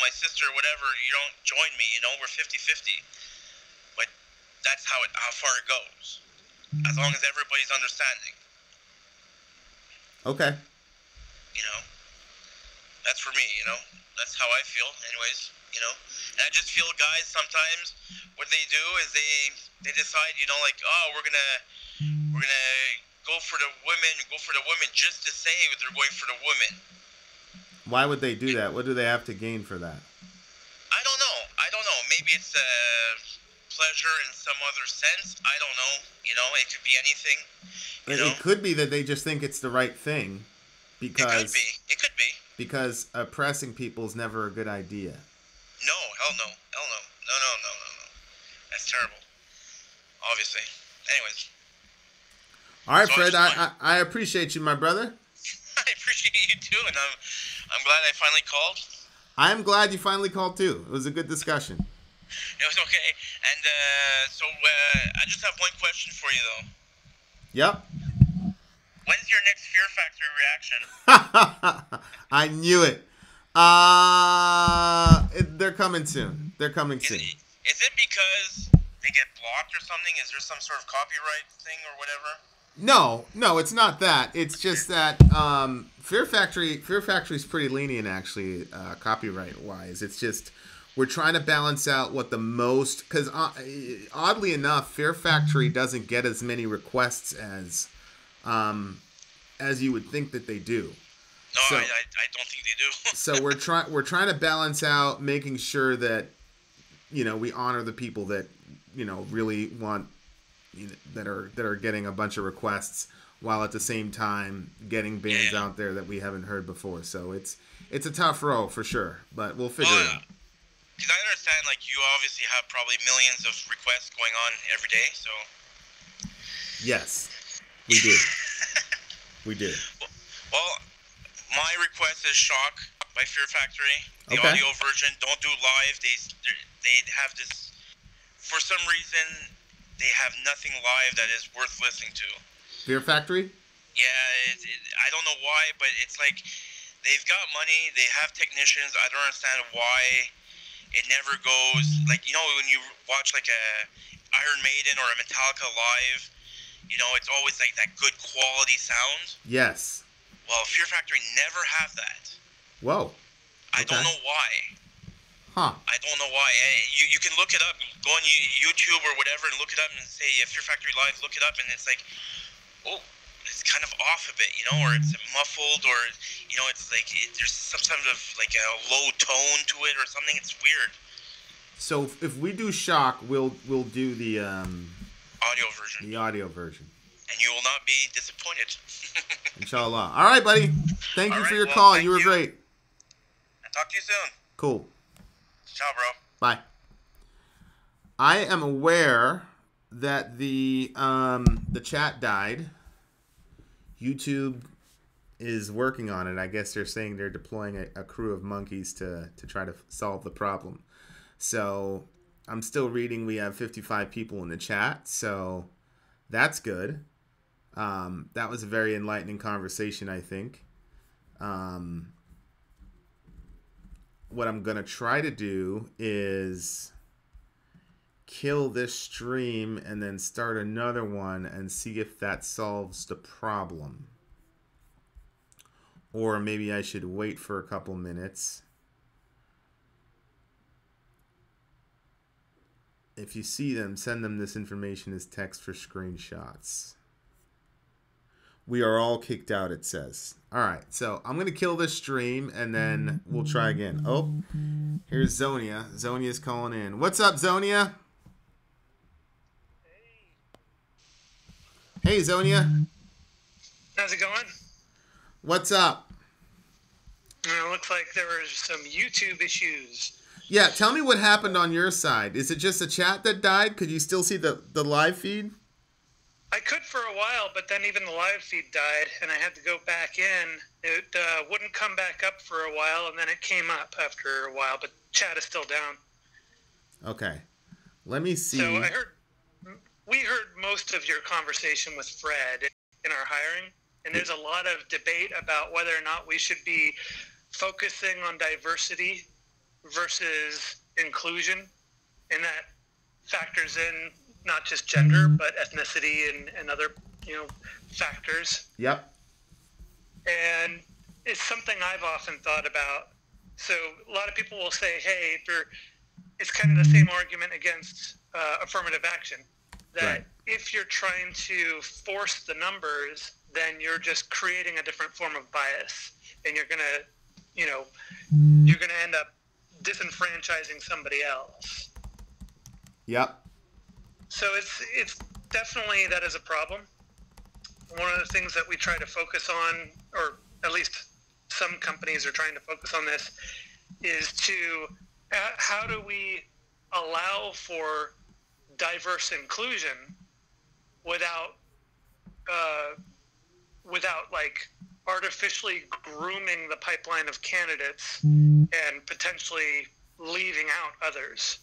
my sister or whatever, you don't join me, we're 50-50. But that's how far it goes. As long as everybody's understanding. Okay. That's for me, That's how I feel, anyways, And I just feel guys sometimes what they do is they decide, like, oh, we're gonna go for the women just to say they're going for the women. Why would they do that? What do they have to gain for that? I don't know. Maybe it's pleasure in some other sense. I don't know. It could be anything. It could be that they just think it's the right thing. Because it could be. Because oppressing people is never a good idea. No, hell no. No. That's terrible. Obviously. Anyways. All right, so Fred. I appreciate you, my brother. I appreciate you too, and I'm glad I finally called. I'm glad you finally called too. It was a good discussion. It was okay, and so I just have one question for you though. Yep. When's your next Fear Factory reaction? I knew it. They're coming soon. Is it because they get blocked or something? Is there some sort of copyright thing or whatever? No, it's not that. It's just that Fear Factory's pretty lenient actually, copyright wise. It's just we're trying to balance out what the most, because oddly enough, Fear Factory doesn't get as many requests as you would think that they do. No, so, I don't think they do. So we're trying to balance out making sure that we honor the people that really want that are getting a bunch of requests while at the same time getting bands out there that we haven't heard before. So it's a tough row for sure, but we'll figure it out. because I understand, like, you obviously have probably millions of requests going on every day, so. Yes, we do. We do. Well, my request is Shock by Fear Factory. The Okay. audio version. Don't do live. They have this. For some reason, they have nothing live that is worth listening to. Fear Factory? Yeah, I don't know why, but it's like they've got money. They have technicians. I don't understand why it never goes. Like, you know, when you watch like a Iron Maiden or a Metallica live, you know, it's always like that good quality sound. Yes. Well, Fear Factory never have that. Whoa. I don't know why. Huh. I don't know why. You can look it up. Go on YouTube or whatever and look it up and say Fear Factory Live. Look it up and it's like, oh, it's kind of off a bit, you know, or it's muffled, or, you know, it's like there's some sort of like a low tone to it or something. It's weird. So if we do Shock, we'll do the audio version. The audio version. And you will not be disappointed. Inshallah. All right, buddy. Thank you for your call. You were great. I'll talk to you soon. Cool. Ciao, bro. Bye. I am aware that the chat died. YouTube is working on it. I guess they're saying they're deploying a crew of monkeys to try to solve the problem. So I'm still reading. We have 55 people in the chat, so that's good. That was a very enlightening conversation, I think. What I'm going to try to do is kill this stream and then start another one and see if that solves the problem. Or maybe I should wait for a couple minutes. If you see them, send them this information as text for screenshots. We are all kicked out, it says. All right, so I'm going to kill this stream, and then we'll try again. Oh, here's Zonia. Zonia's calling in. What's up, Zonia? Hey, Zonia. How's it going? What's up? It looks like there were some YouTube issues. Yeah, tell me what happened on your side. Is it just a chat that died? Could you still see the live feed? I could for a while, but then even the live feed died, and I had to go back in. It wouldn't come back up for a while, and then it came up after a while, but chat is still down. Okay. Let me see. So we heard most of your conversation with Fred in our hiring, and there's a lot of debate about whether or not we should be focusing on diversity versus inclusion, and that factors in not just gender, but ethnicity and other, factors. Yep. And it's something I've often thought about. So a lot of people will say, hey, it's kind of the same argument against affirmative action, that right. If you're trying to force the numbers, then you're just creating a different form of bias, and you're going to end up disenfranchising somebody else. Yep. So it's definitely, that is a problem. One of the things that we try to focus on, or at least some companies are trying to focus on this, is to how do we allow for diverse inclusion without like artificially grooming the pipeline of candidates and potentially leaving out others.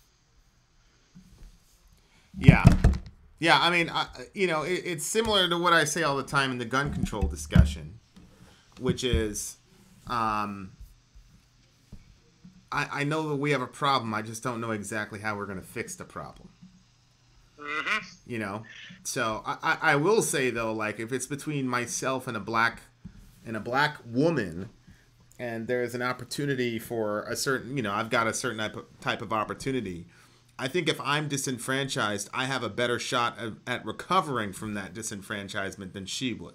Yeah. Yeah, I mean, it's similar to what I say all the time in the gun control discussion, which is, I know that we have a problem. I just don't know exactly how we're going to fix the problem. Mm-hmm. So I will say, though, like, if it's between myself and a black woman, and there's an opportunity for a certain, I've got a certain type of opportunity, I think if I'm disenfranchised, I have a better shot at recovering from that disenfranchisement than she would.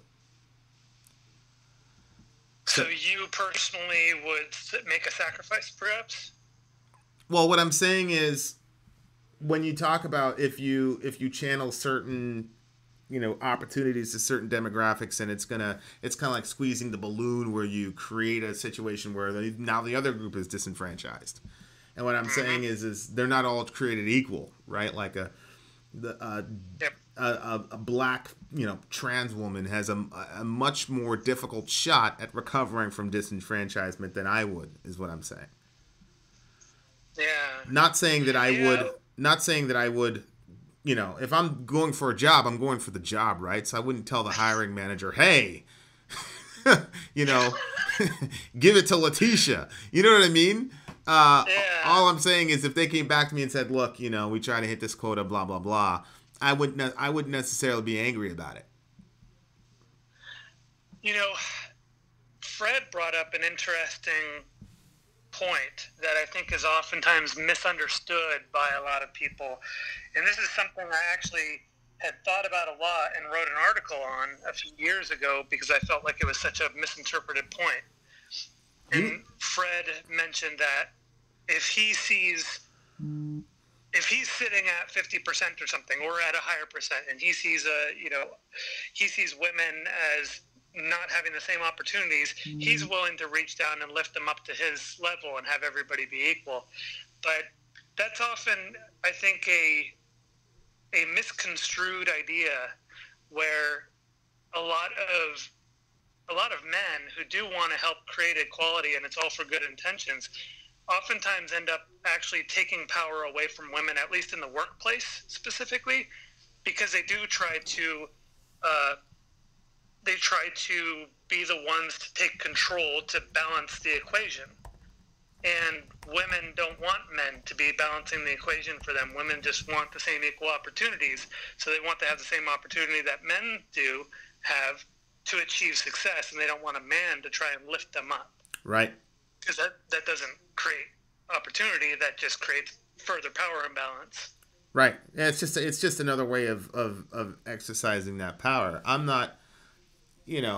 So you personally would make a sacrifice, perhaps? Well, what I'm saying is, when you talk about if you channel certain, opportunities to certain demographics, and it's kind of like squeezing the balloon, where you create a situation where now the other group is disenfranchised. And what I'm saying is they're not all created equal, right? Like a Yep. black, trans woman has a much more difficult shot at recovering from disenfranchisement than I would, is what I'm saying. Yeah. Not saying that I would, if I'm going for a job, I'm going for the job, right? So I wouldn't tell the hiring manager, hey, give it to Letitia. You know what I mean? All I'm saying is if they came back to me and said, look, we try to hit this quota, blah, blah, blah, I wouldn't necessarily be angry about it. Fred brought up an interesting point that I think is oftentimes misunderstood by a lot of people. And this is something I actually had thought about a lot and wrote an article on a few years ago because I felt like it was such a misinterpreted point. And Fred mentioned that if he's sitting at 50% or something, or at a higher percent, and he sees women as not having the same opportunities, he's willing to reach down and lift them up to his level and have everybody be equal. But that's often, I think, a misconstrued idea where a lot of men who do want to help create equality, and it's all for good intentions, oftentimes end up actually taking power away from women, at least in the workplace specifically, because they do try to be the ones to take control to balance the equation. And women don't want men to be balancing the equation for them. Women just want the same equal opportunities. So they want to have the same opportunity that men do have to achieve success, and they don't want a man to try and lift them up. Right. Because that doesn't create opportunity. That just creates further power imbalance. Right. Yeah, it's just another way of exercising that power. I'm not, and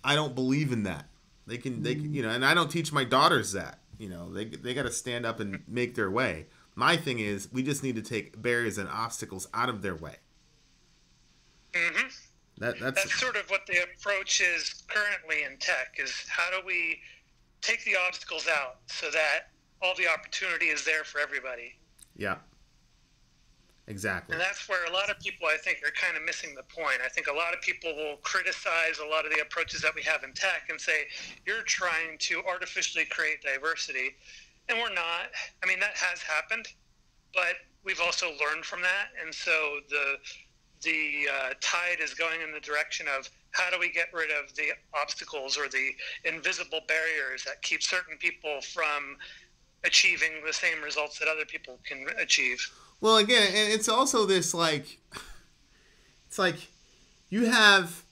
I don't believe in that. They can, and I don't teach my daughters that. They got to stand up and make their way. My thing is, we just need to take barriers and obstacles out of their way. Mm-hmm. That's sort of what the approach is currently in tech, is how do we take the obstacles out so that all the opportunity is there for everybody. Yeah. Exactly. And that's where a lot of people, I think, are kind of missing the point. I think a lot of people will criticize a lot of the approaches that we have in tech and say, you're trying to artificially create diversity. And we're not. I mean, that has happened, but we've also learned from that. And so the tide is going in the direction of how do we get rid of the obstacles or the invisible barriers that keep certain people from achieving the same results that other people can achieve. Well, again, and it's also this, it's like you have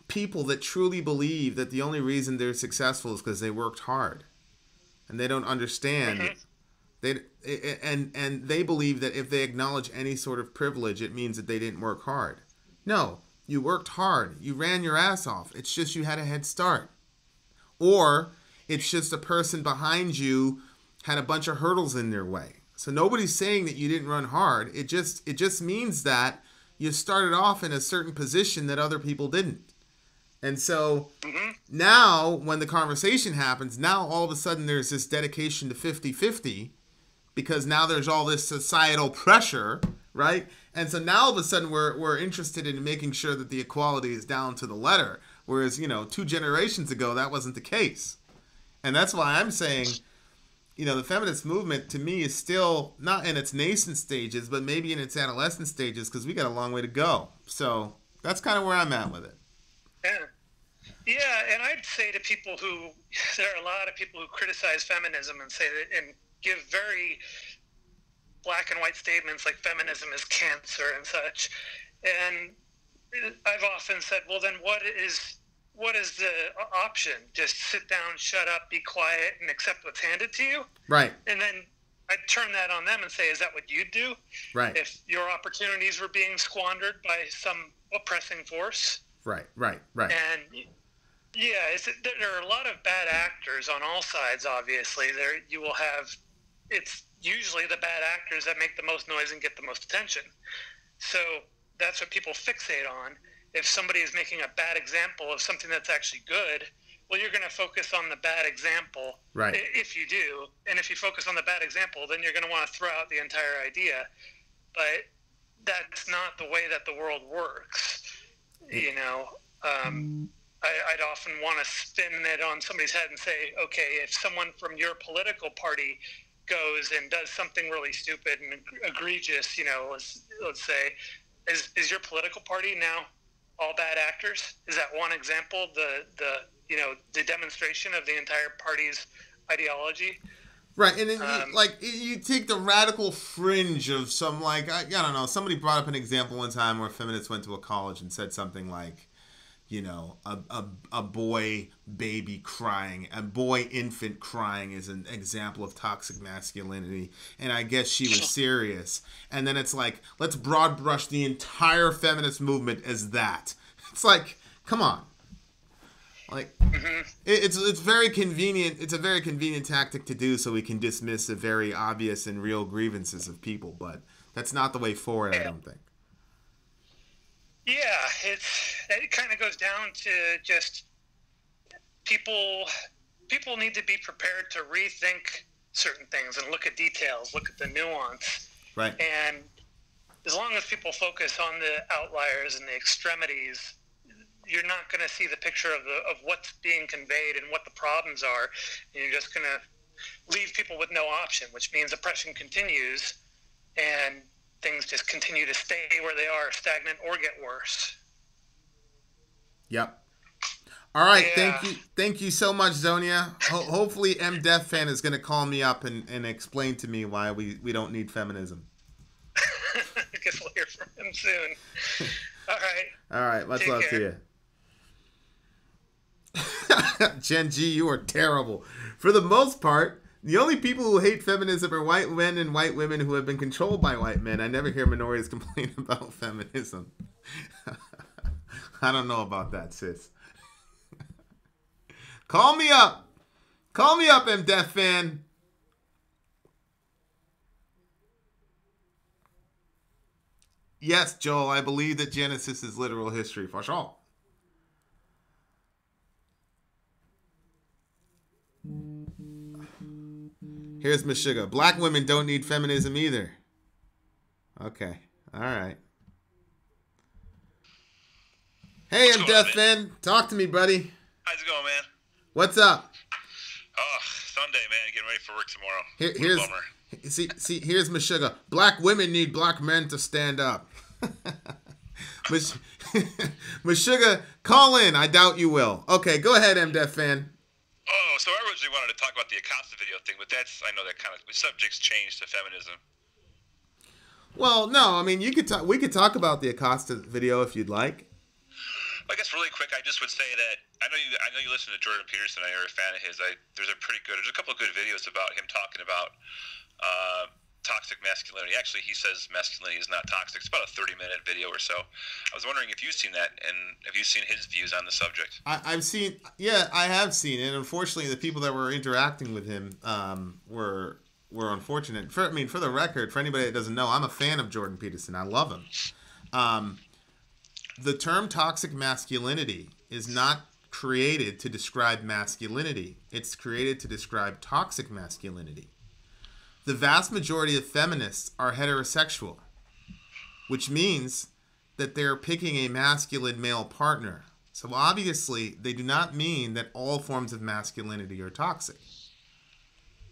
people that truly believe that the only reason they're successful is because they worked hard, and they don't understand. Mm-hmm. They believe that if they acknowledge any sort of privilege, it means that they didn't work hard. No, you worked hard. You ran your ass off. It's just you had a head start. Or it's just a person behind you had a bunch of hurdles in their way. So nobody's saying that you didn't run hard. It just means that you started off in a certain position that other people didn't. And so now when the conversation happens, now all of a sudden there's this dedication to 50-50 because now there's all this societal pressure, right? And so now all of a sudden we're interested in making sure that the equality is down to the letter. Whereas, 2 generations ago, that wasn't the case. And that's why I'm saying, the feminist movement to me is still not in its nascent stages, but maybe in its adolescent stages, because we got a long way to go. So that's kind of where I'm at with it. Yeah, and I'd say to people there are a lot of people who criticize feminism and say that, and give very black and white statements like feminism is cancer and such. And I've often said, well, then what is the option? Just sit down, shut up, be quiet, and accept what's handed to you? Right. And then I'd turn that on them and say, is that what you'd do? Right. If your opportunities were being squandered by some oppressing force? Right. And yeah, there are a lot of bad actors on all sides, obviously. It's usually the bad actors that make the most noise and get the most attention. So that's what people fixate on. If somebody is making a bad example of something that's actually good, well, you're going to focus on the bad example. Right. If you do, and if you focus on the bad example, then you're going to want to throw out the entire idea. But that's not the way that the world works. You know, I'd often want to spin it on somebody's head and say, okay, if someone from your political party goes and does something really stupid and egregious, you know, let's say, is your political party now all bad actors? Is that one example, the demonstration of the entire party's ideology? Right, and then you take the radical fringe of some, like, I don't know, somebody brought up an example one time where feminists went to a college and said something like, you know, a boy baby crying, a boy infant crying is an example of toxic masculinity. And I guess she was serious. And then it's like, let's broad brush the entire feminist movement as that. It's like, come on. Like, it's very convenient. It's a very convenient tactic to do so we can dismiss the very obvious and real grievances of people. But that's not the way forward, I don't think. Yeah, it kind of goes down to just people need to be prepared to rethink certain things and look at details, look at the nuance. Right. And as long as people focus on the outliers and the extremities, you're not going to see the picture of what's being conveyed and what the problems are. And you're just going to leave people with no option, which means oppression continues and things just continue to stay where they are, stagnant, or get worse. Yep. All right, yeah. Thank you so much, Zonia. Hopefully MDef fan is going to call me up and explain to me why we don't need feminism. I guess we'll hear from him soon. All right, much love to you. Gen G, you are terrible. For the most part, the only people who hate feminism are white men and white women who have been controlled by white men. I never hear minorities complain about feminism. I don't know about that, sis. Call me up. Call me up, MDef fan. Yes, Joel, I believe that Genesis is literal history, for sure. Here's Meshuggah. Black women don't need feminism either. Okay. All right. Hey, I'm Death Fan. Talk to me, buddy. How's it going, man? What's up? Oh, Sunday, man. Getting ready for work tomorrow. Here's Meshuggah. Black women need black men to stand up. Meshuggah, call in. I doubt you will. Okay, go ahead, MDef Fan. Oh, so I originally wanted to talk about the Acosta video thing, but I know that kind of the subject's changed to feminism. Well, no, I mean we could talk about the Acosta video if you'd like. I guess really quick, I just would say that I know you listen to Jordan Peterson. You're a fan of his. There's a couple of good videos about him talking about toxic masculinity. Actually, he says masculinity is not toxic. It's about a 30-minute video or so. I was wondering if you've seen that, and have you seen his views on the subject? I have seen it. Unfortunately, the people that were interacting with him were unfortunate. For the record, for anybody that doesn't know, I'm a fan of Jordan Peterson. I love him. The term toxic masculinity is not created to describe masculinity. It's created to describe toxic masculinity. The vast majority of feminists are heterosexual, which means that they're picking a masculine male partner. So obviously, they do not mean that all forms of masculinity are toxic.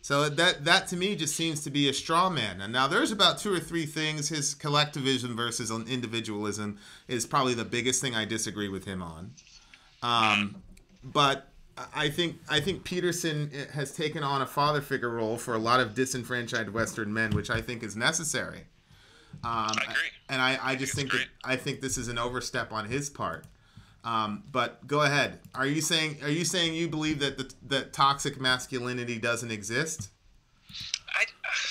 So that to me just seems to be a straw man. And now there's about 2 or 3 things. His collectivism versus individualism is probably the biggest thing I disagree with him on. But I think Peterson has taken on a father figure role for a lot of disenfranchised Western men, which I think is necessary. I agree. And I just think that this is an overstep on his part. But go ahead. Are you saying you believe that toxic masculinity doesn't exist?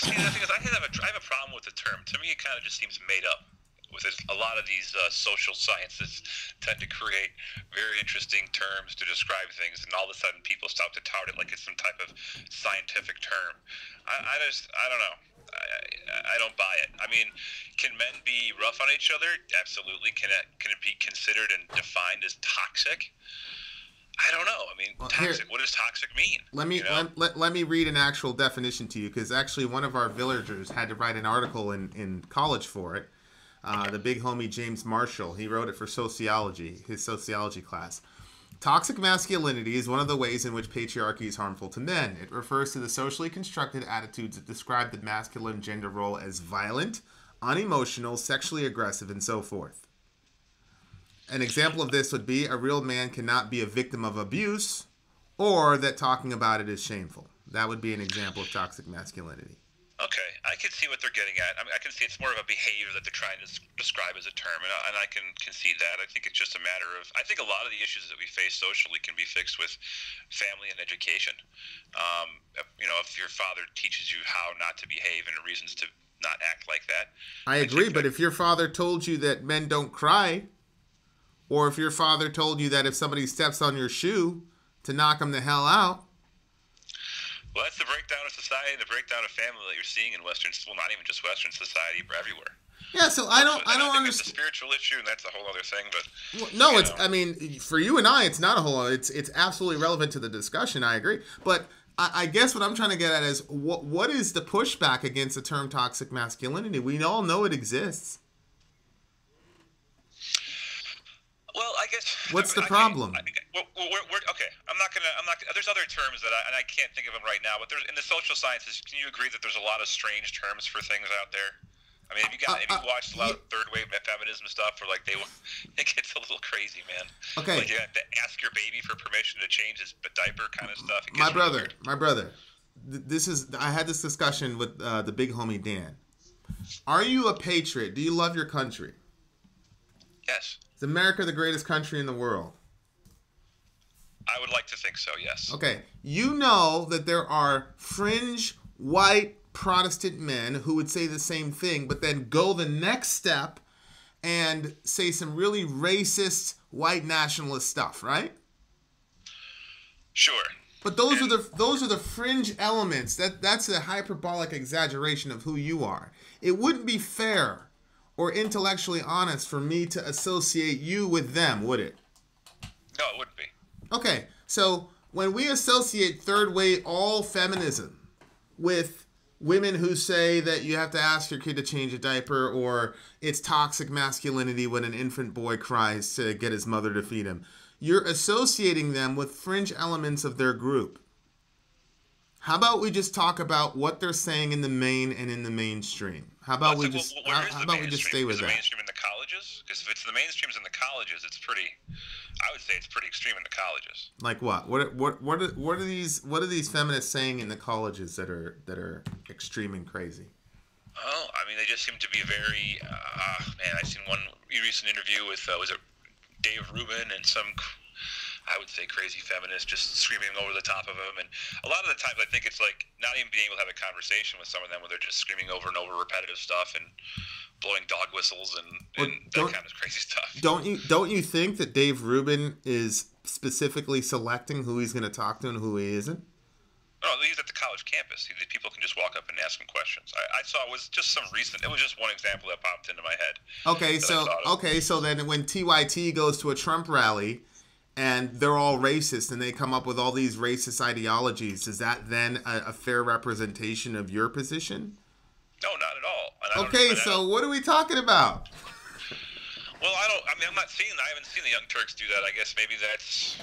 The thing is, I have a problem with the term. To me, it kind of just seems made up. With a lot of these social sciences tend to create very interesting terms to describe things, and all of a sudden people stop to tout it like it's some type of scientific term. I don't know. I don't buy it. I mean, can men be rough on each other? Absolutely. Can it be considered and defined as toxic? I don't know. I mean, Well, toxic. here, What does toxic mean? let me You know? let me read an actual definition to you, because actually one of our villagers had to write an article in college for it. The big homie James Marshall, he wrote it for sociology, his sociology class. Toxic masculinity is one of the ways in which patriarchy is harmful to men. It refers to the socially constructed attitudes that describe the masculine gender role as violent, unemotional, sexually aggressive, and so forth. An example of this would be a real man cannot be a victim of abuse, or that talking about it is shameful. That would be an example of toxic masculinity. Okay, I can see what they're getting at. I mean, I can see it's more of a behavior that they're trying to describe as a term, and I can concede that. I think it's just a matter of. I think a lot of the issues that we face socially can be fixed with family and education. If your father teaches you how not to behave and reasons to not act like that. I agree, but if your father told you that men don't cry, or if your father told you that if somebody steps on your shoe, to knock them the hell out. Well, that's the breakdown of society, the breakdown of family that you're seeing in Western, well, not even just Western society, but everywhere. Yeah, so I don't understand. It's a spiritual issue, and that's a whole other thing. But well, no, it's. I mean, for you and I, it's not a whole. It's absolutely relevant to the discussion. I agree, but I guess what I'm trying to get at is what is the pushback against the term toxic masculinity? We all know it exists. Well, I guess. What's the problem? Okay. I'm not gonna. There's other terms that I can't think of them right now. But there's in the social sciences. Can you agree that there's a lot of strange terms for things out there? I mean, have you watched a lot of third wave feminism stuff, where like it gets a little crazy, man. Okay. Like you have to ask your baby for permission to change his diaper, kind of stuff. My brother. I had this discussion with the big homie Dan. Are you a patriot? Do you love your country? Yes. Is America the greatest country in the world? I would like to think so, yes. Okay. You know that there are fringe white Protestant men who would say the same thing, but then go the next step and say some really racist white nationalist stuff, right? Sure. But those are the fringe elements. That's a hyperbolic exaggeration of who you are. It wouldn't be fair or intellectually honest for me to associate you with them, would it? No, it wouldn't be. Okay, so when we associate third wave all feminism with women who say that you have to ask your kid to change a diaper, or it's toxic masculinity when an infant boy cries to get his mother to feed him, you're associating them with fringe elements of their group. How about we just talk about what they're saying in the main and in the mainstream? How about we just stay with that? Is the mainstream in the colleges? Because if it's the mainstream's in the colleges, I would say it's pretty extreme in the colleges. Like what? What are these feminists saying in the colleges that are extreme and crazy? Oh, I mean, they just seem to be very. Man, I seen one recent interview with was it Dave Rubin and some, I would say, crazy feminist just screaming over the top of him. And a lot of the times I think it's like not even being able to have a conversation with some of them where they're just screaming over and over repetitive stuff and blowing dog whistles and that kind of crazy stuff. Don't you think that Dave Rubin is specifically selecting who he's going to talk to and who he isn't? No, he's at the college campus. People can just walk up and ask him questions. I saw it was just it was just one example that popped into my head. So then when TYT goes to a Trump rally and they're all racist and they come up with all these racist ideologies, is that then a fair representation of your position? No, not at all. So what are we talking about? Well, I haven't seen the Young Turks do that. I guess maybe that's.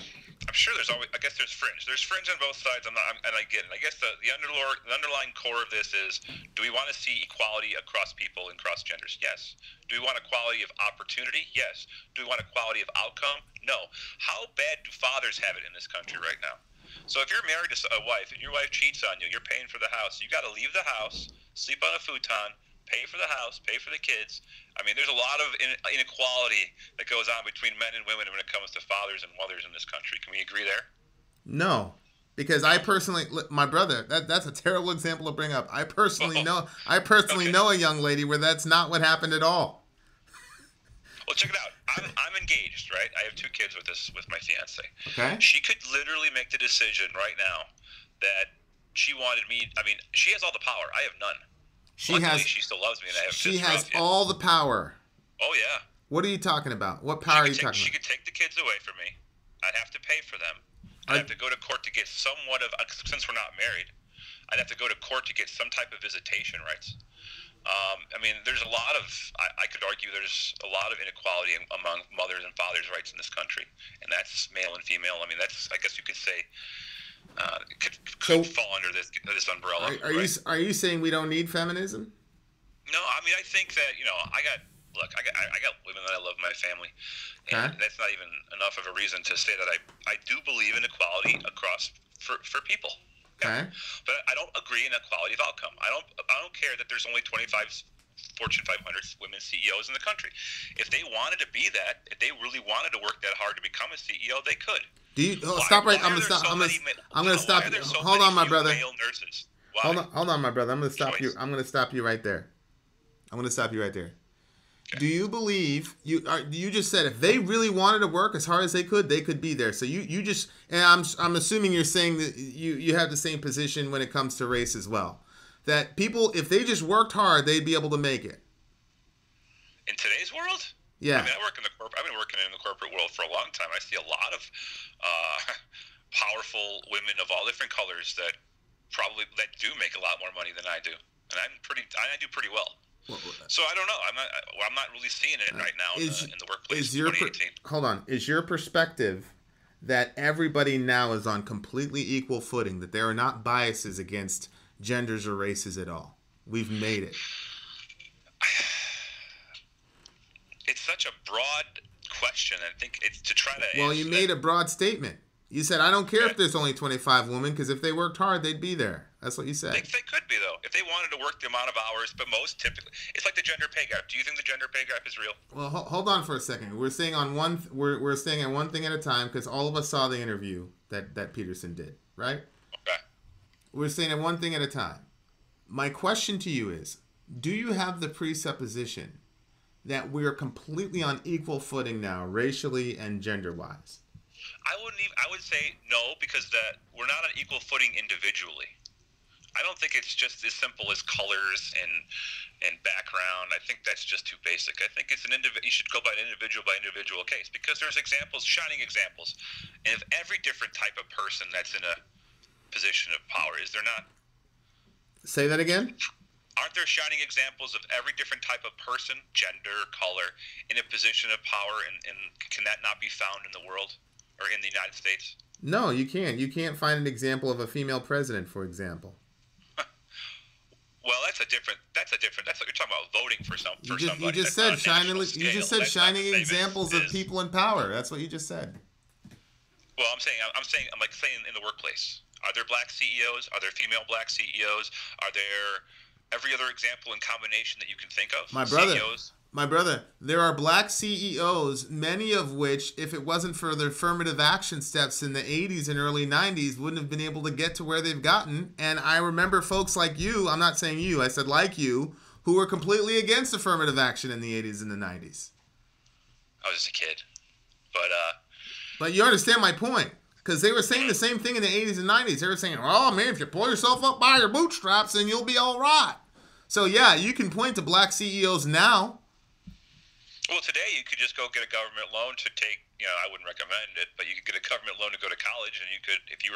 I'm sure there's always. I guess there's fringe. There's fringe on both sides. And I get it. I guess the underlying core of this is: do we want to see equality across people and across genders? Yes. Do we want equality of opportunity? Yes. Do we want equality of outcome? No. How bad do fathers have it in this country right now? So if you're married to a wife and your wife cheats on you, you're paying for the house. You got to leave the house, sleep on a futon, pay for the house, pay for the kids. I mean, there's a lot of inequality that goes on between men and women when it comes to fathers and mothers in this country. Can we agree there? No, because I personally, my brother, that's a terrible example to bring up. I personally know a young lady where that's not what happened at all. Well, check it out. I'm engaged, right? I have 2 kids with my fiance. Okay. She could literally make the decision right now that she wanted me. I mean, she has all the power. I have none. Luckily, she still loves me, and I have. She has all the power. Oh yeah. What are you talking about? What power are you talking about? She could take the kids away from me. I'd have to pay for them. I'd have to go to court to get somewhat of, since we're not married, I'd have to go to court to get some type of visitation rights. I mean, there's a lot of, I could argue there's a lot of inequality among mothers and fathers' rights in this country, and that's male and female. I mean, that's, I guess you could say, it could fall under this umbrella. Are you saying we don't need feminism? No, I mean, I think that, you know, I got women that I love in my family, and that's not even enough of a reason to say that I do believe in equality across for people. Okay. But I don't agree in equality of outcome. I don't care that there's only 25 Fortune 500 women CEOs in the country. If they wanted to be that, if they really wanted to work that hard to become a CEO, they could. Do you stop right? I'm gonna stop you. Hold on, my brother. Hold on, my brother. I'm gonna stop you. I'm gonna stop you right there. Okay. Do you believe you just said if they really wanted to work as hard as they could be there. So you just, and I'm assuming you're saying that you have the same position when it comes to race as well. That people, if they just worked hard, they'd be able to make it. In today's world? Yeah. I mean, I've been working in the corporate world for a long time. I see a lot of powerful women of all different colors that do make a lot more money than I do, and I do pretty well. So I don't know. I'm not really seeing it right now in the workplace. Hold on. Is your perspective that everybody now is on completely equal footing? That there are not biases against genders or races at all? We've made it. It's such a broad question. I think it's to try to. Well, you made a broad statement. You said, I don't care if there's only 25 women, because if they worked hard, they'd be there. That's what you said. They could be, though. If they wanted to work the amount of hours, but most typically, it's like the gender pay gap. Do you think the gender pay gap is real? Well, hold on for a second. We're staying on we're staying at one thing at a time, because all of us saw the interview that Peterson did, right? Okay. We're staying at one thing at a time. My question to you is, do you have the presupposition that we are completely on equal footing now, racially and gender-wise? I would say no, because we're not on equal footing individually. I don't think it's just as simple as colors and background. I think that's just too basic. I think it's you should go by individual case, because there's shining examples, and of every different type of person that's in a position of power. Is there not? Say that again? Aren't there shining examples of every different type of person, gender, color, in a position of power, and can that not be found in the world? Or in the United States? No, you can't. You can't find an example of a female president, for example. Well, that's what you're talking about, voting for somebody. You just said shining examples of people in power. That's what you just said. Well, I'm saying in the workplace. Are there black CEOs? Are there female black CEOs? Are there every other example and combination that you can think of? My brother, there are black CEOs, many of which, if it wasn't for the affirmative action steps in the 80s and early 90s, wouldn't have been able to get to where they've gotten. And I remember folks like you, I'm not saying you, I said like you, who were completely against affirmative action in the 80s and the 90s. I was just a kid. But you understand my point. Because they were saying the same thing in the 80s and 90s. They were saying, oh, man, if you pull yourself up by your bootstraps, then you'll be all right. So, yeah, you can point to black CEOs now. Well, today you could just go get a government loan to take, I wouldn't recommend it, but you could get a government loan to go to college, and you could, if you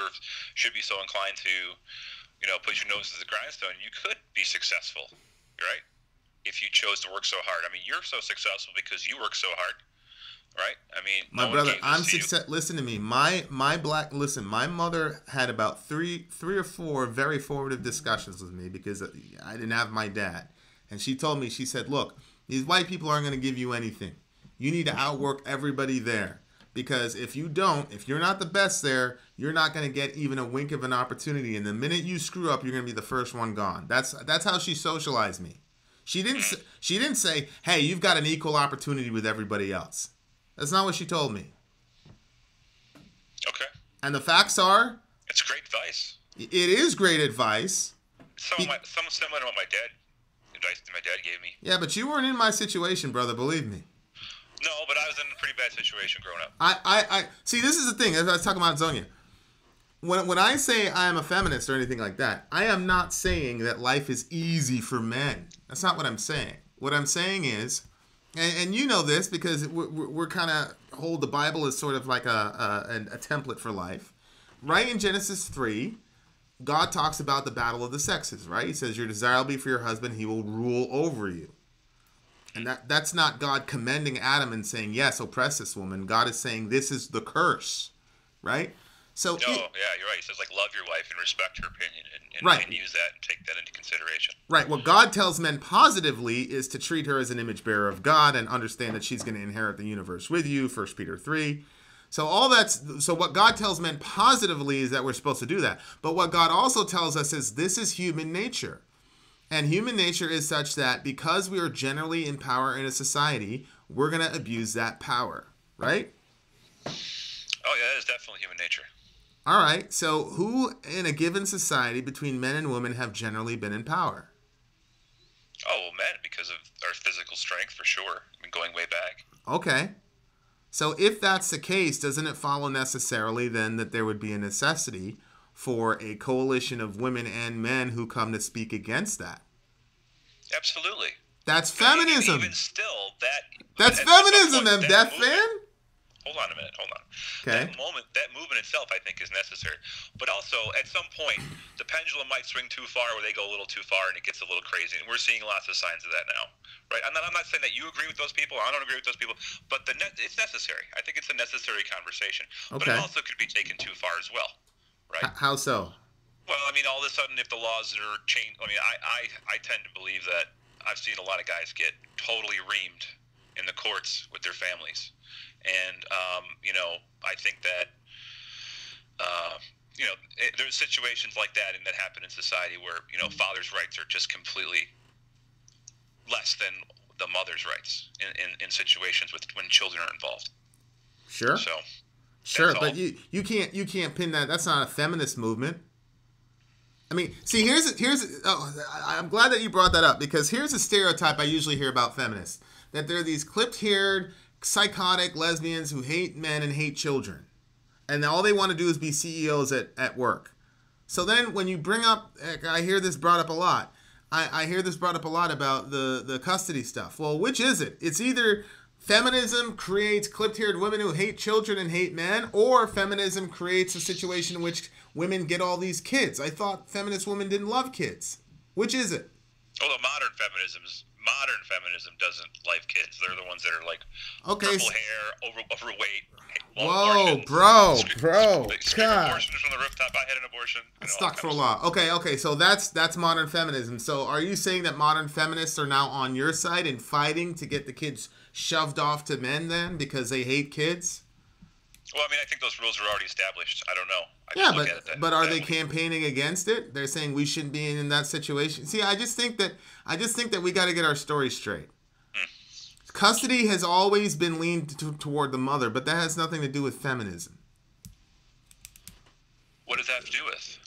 should be so inclined to, put your nose to the grindstone, you could be successful, right? If you chose to work so hard. I mean, you're so successful because you work so hard, right? I mean, my brother, I'm success. Listen to me. My mother had about three or four very formative discussions with me because I didn't have my dad, and she told me, she said, look, these white people aren't going to give you anything. You need to outwork everybody there. Because if you don't, if you're not the best there, you're not going to get even a wink of an opportunity. And the minute you screw up, you're going to be the first one gone. That's how she socialized me. She didn't say, hey, you've got an equal opportunity with everybody else. That's not what she told me. Okay. And the facts are? It's great advice. It is great advice. Similar to what my dad gave me. Yeah, but you weren't in my situation, brother, believe me. No, but I was in a pretty bad situation growing up. I see, this is the thing, as I was talking about Zonia. When I say I am a feminist or anything like that, I am not saying that life is easy for men. That's not what I'm saying. What I'm saying is, and you know this because we're kind of hold the Bible as sort of like a template for life, right in Genesis 3, God talks about the battle of the sexes, right? He says, your desire will be for your husband, he will rule over you. And that's not God commending Adam and saying, yes, oppress this woman. God is saying this is the curse, right? So yeah, you're right. He says, like, love your wife and respect her opinion and right. and use that and take that into consideration. Right. What God tells men positively is to treat her as an image bearer of God and understand that she's going to inherit the universe with you, 1 Peter 3. So what God tells men positively is that we're supposed to do that. But what God also tells us is this is human nature. And human nature is such that because we are generally in power in a society, we're going to abuse that power, right? Oh, yeah, that is definitely human nature. All right. So who in a given society between men and women have generally been in power? Oh, well, men, because of our physical strength, for sure. I mean, going way back. Okay. So if that's the case, doesn't it follow necessarily then that there would be a necessity for a coalition of women and men who come to speak against that? Absolutely. That's feminism. Even still, that's feminism, them deaf fan. Hold on a minute. Hold on. Okay. That movement itself, I think, is necessary. But also, at some point, the pendulum might swing too far, where they go a little too far, and it gets a little crazy. And we're seeing lots of signs of that now, right? I'm not saying that you agree with those people. I don't agree with those people, but it's necessary. I think it's a necessary conversation. Okay. But it also could be taken too far as well, right? How so? Well, I mean, all of a sudden, if the laws are changed, I mean, I tend to believe that I've seen a lot of guys get totally reamed in the courts with their families. And, I think that, there's situations like that and that happen in society where, father's rights are just completely less than the mother's rights in situations when children are involved. Sure. So, sure, but you can't pin that. That's not a feminist movement. I mean, see, I'm glad that you brought that up, because here's a stereotype I usually hear about feminists, that they're these clipped-haired, psychotic lesbians who hate men and hate children. And all they want to do is be CEOs at work. So then when you bring up, I hear this brought up a lot. I hear this brought up a lot about the custody stuff. Well, which is it? It's either feminism creates clipped-haired women who hate children and hate men, or feminism creates a situation in which women get all these kids. I thought feminist women didn't love kids. Which is it? Although modern feminism doesn't like kids. They're the ones that are like purple hair, overweight. Whoa, bro. God. Abortions from the rooftop. I had an abortion. Stuck for a law. Okay. So that's modern feminism. So are you saying that modern feminists are now on your side and fighting to get the kids shoved off to men then because they hate kids? Well, I mean, I think those rules are already established. I don't know. But are they campaigning against it? They're saying we shouldn't be in that situation. See, I just think that we got to get our story straight. Custody has always been leaned toward the mother, but that has nothing to do with feminism. What does that have to do with?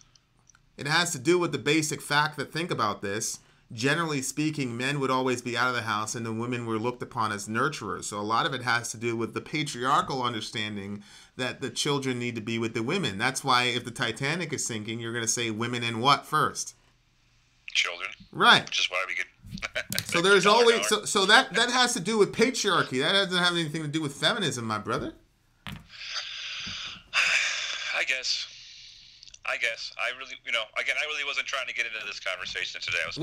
It has to do with the basic fact that, think about this, generally speaking, men would always be out of the house and the women were looked upon as nurturers. So a lot of it has to do with the patriarchal understanding that the children need to be with the women. That's why if the Titanic is sinking, you're going to say women and what first? Children. Right. Which is why we get... So there's always... So that has to do with patriarchy. That doesn't have anything to do with feminism, my brother. I guess. I really, again, I really wasn't trying to get into this conversation today. I was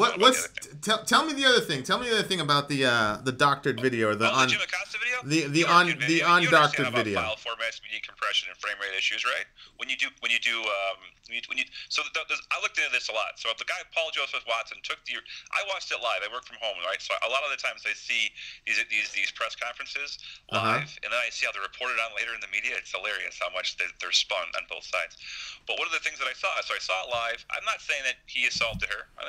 tell me the other thing. Tell me the other thing about the doctored video or the Jim Acosta video. The undoctored video. File formats, media compression, and frame rate issues, right? I looked into this a lot. So the guy Paul Joseph Watson I watched it live. I work from home, right? So a lot of the times I see these press conferences live, and then I see how they're reported on later in the media. It's hilarious how much they're spun on both sides. But one of the things that I saw it live. I'm not saying that he assaulted her. I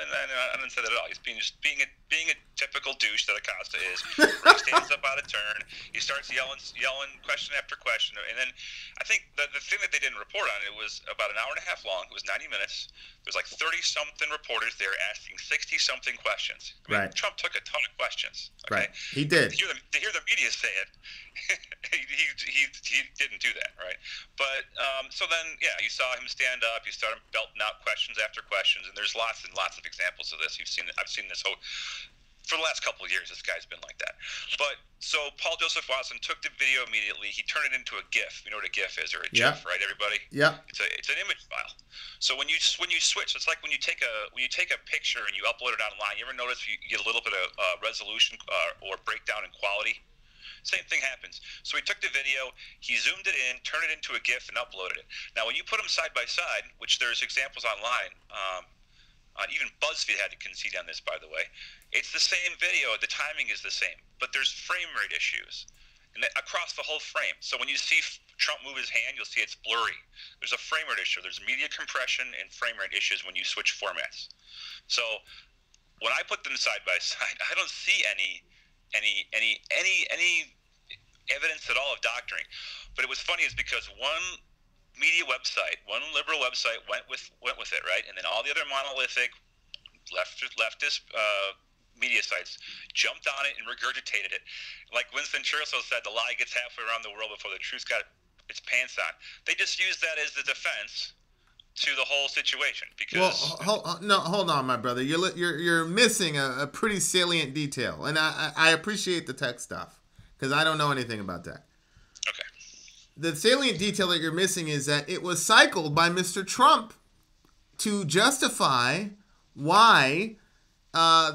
didn't say that at all. He's being a typical douche that Acosta is. Where he stands up out of turn. He starts yelling question after question. And then I think the thing that they didn't report on, it was about an hour and a half long. It was 90 minutes. There's like 30-something reporters there asking 60-something questions. I mean, Trump took a ton of questions. Okay? Right. He did. To hear the media say it, he didn't do that, right? But so then, you saw him stand up. You started belting out questions after questions, and there's lots and lots of examples of this. I've seen this whole. For the last couple of years, this guy's been like that. But so Paul Joseph Watson took the video immediately. He turned it into a GIF. You know what a GIF is, or a GIF, right? Everybody. Yeah. It's an image file. So when you switch, it's like when you take a picture and you upload it online. You ever notice you get a little bit of resolution or breakdown in quality? Same thing happens. So he took the video, he zoomed it in, turned it into a GIF, and uploaded it. Now, when you put them side by side, which there's examples online. Even BuzzFeed had to concede on this, by the way. It's the same video. The timing is the same, but there's frame rate issues across the whole frame. So when you see Trump move his hand, you'll see it's blurry. There's a frame rate issue. There's media compression and frame rate issues when you switch formats. So when I put them side by side, I don't see any evidence at all of doctoring. But it was funny is because one media website, one liberal website went with it, right? And then all the other monolithic leftist media sites jumped on it and regurgitated it. Like Winston Churchill said, the lie gets halfway around the world before the truth got its pants on. They just used that as the defense to the whole situation because. Well, hold on, my brother. You're missing a pretty salient detail, and I appreciate the tech stuff because I don't know anything about that. Okay. The salient detail that you're missing is that it was cycled by Mr. Trump to justify why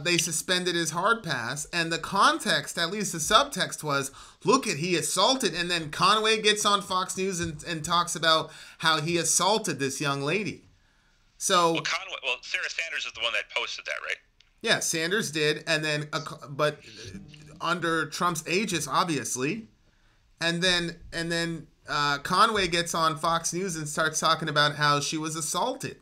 they suspended his hard pass. And the context, at least the subtext was, look at, he assaulted. And then Conway gets on Fox News and talks about how he assaulted this young lady. So, Sarah Sanders is the one that posted that, right? Yeah, Sanders did. And then, but under Trump's aegis, obviously. And then Conway gets on Fox News and starts talking about how she was assaulted.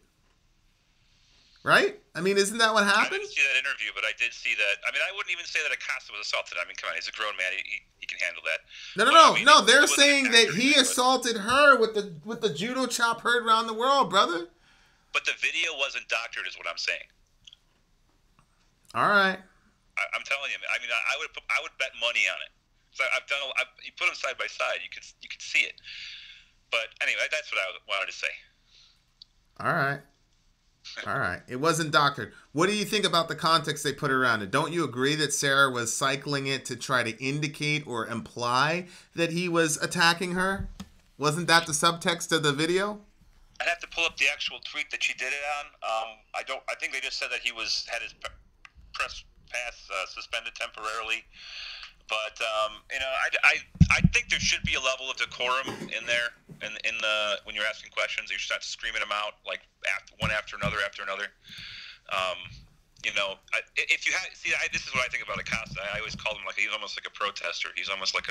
Right? I mean, isn't that what happened? I didn't see that interview, but I did see that. I mean, I wouldn't even say that Acosta was assaulted. I mean, come on, he's a grown man. He can handle that. No. They're saying that he assaulted her with the judo chop heard around the world, brother. But the video wasn't doctored, is what I'm saying. All right. I'm telling you, I mean, I would bet money on it. So you put them side by side, you could see it. But anyway, that's what I wanted to say. All right. It wasn't doctored. What do you think about the context they put around it? Don't you agree that Sarah was cycling it to try to indicate or imply that he was attacking her? Wasn't that the subtext of the video? I'd have to pull up the actual tweet that she did it on. I think they just said that he had his press pass suspended temporarily. But I think there should be a level of decorum in there, in the when you're asking questions, you should not screaming them out like one after another. If you this is what I think about Acosta. I always call him like he's almost like a protester. He's almost like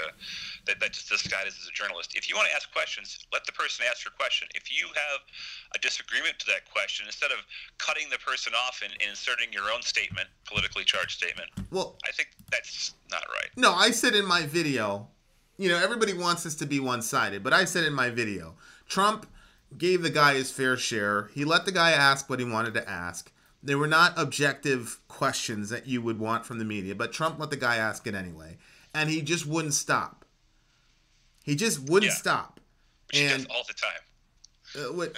that just disguised as a journalist. If you want to ask questions, let the person ask your question. If you have a disagreement to that question, instead of cutting the person off and inserting your own statement, politically charged statement, well, I think that's not right. No, I said in my video, everybody wants this to be one-sided, but I said in my video, Trump gave the guy his fair share. He let the guy ask what he wanted to ask. They were not objective questions that you would want from the media, but Trump let the guy ask it anyway. And he just wouldn't stop. He just wouldn't stop. Which he does all the time.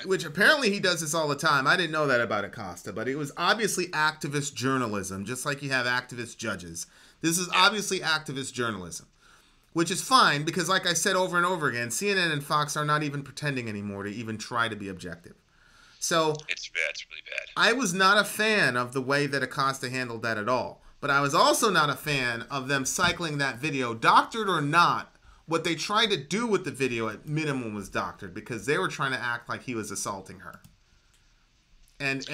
Which apparently he does this all the time. I didn't know that about Acosta, but it was obviously activist journalism, just like you have activist judges. This is obviously activist journalism, which is fine because, like I said over and over again, CNN and Fox are not even pretending anymore to even try to be objective. So it's bad. It's really bad. I was not a fan of the way that Acosta handled that at all. But I was also not a fan of them cycling that video, doctored or not. What they tried to do with the video at minimum was doctored because they were trying to act like he was assaulting her. And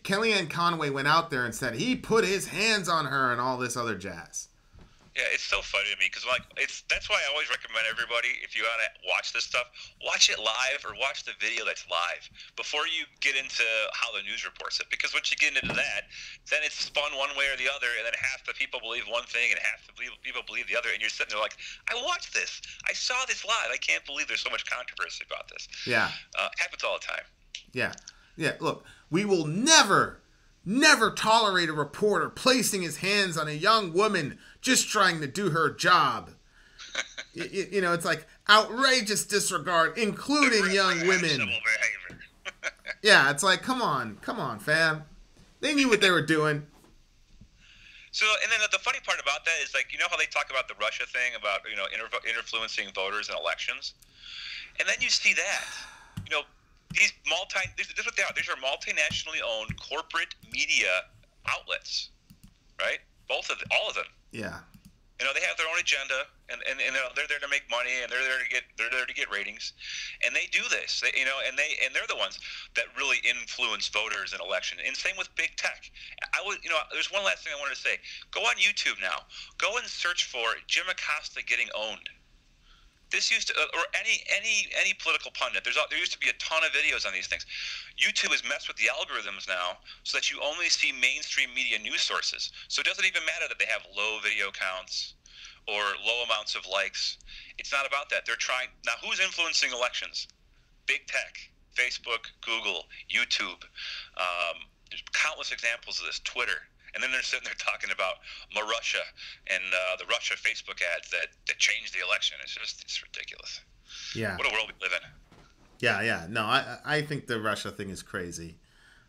Kellyanne Conway went out there and said he put his hands on her and all this other jazz. Yeah, it's so funny to me because that's why I always recommend everybody, if you want to watch this stuff, watch it live or watch the video that's live before you get into how the news reports it. Because once you get into that, then it's spun one way or the other, and then half the people believe one thing and half the people believe the other, and you're sitting there like, I watched this, I saw this live, I can't believe there's so much controversy about this. Yeah, happens all the time. Yeah. Look, we will never tolerate a reporter placing his hands on a young woman just trying to do her job. It's like outrageous disregard, including young women. Yeah, it's like, come on, fam. They knew what they were doing. So, and then the funny part about that is, like, you know how they talk about the Russia thing about, influencing voters in elections, and then you see that, you know, this is what they are. These are multinationally owned corporate media outlets, right? All of them. Yeah. They have their own agenda, and they're there to make money, and they're there to get ratings, and they do this. They're the ones that really influence voters in election. And same with big tech. There's one last thing I wanted to say. Go on YouTube now. Go and search for Jim Acosta getting owned. This used to, or any political pundit. There used to be a ton of videos on these things. YouTube has messed with the algorithms now, so that you only see mainstream media news sources. So it doesn't even matter that they have low video counts or low amounts of likes. It's not about that. They're trying now. Who's influencing elections? Big tech, Facebook, Google, YouTube. There's countless examples of this. Twitter. And then they're sitting there talking about Russia and the Russia Facebook ads that changed the election. It's ridiculous. Yeah. What a world we live in. Yeah. No, I think the Russia thing is crazy.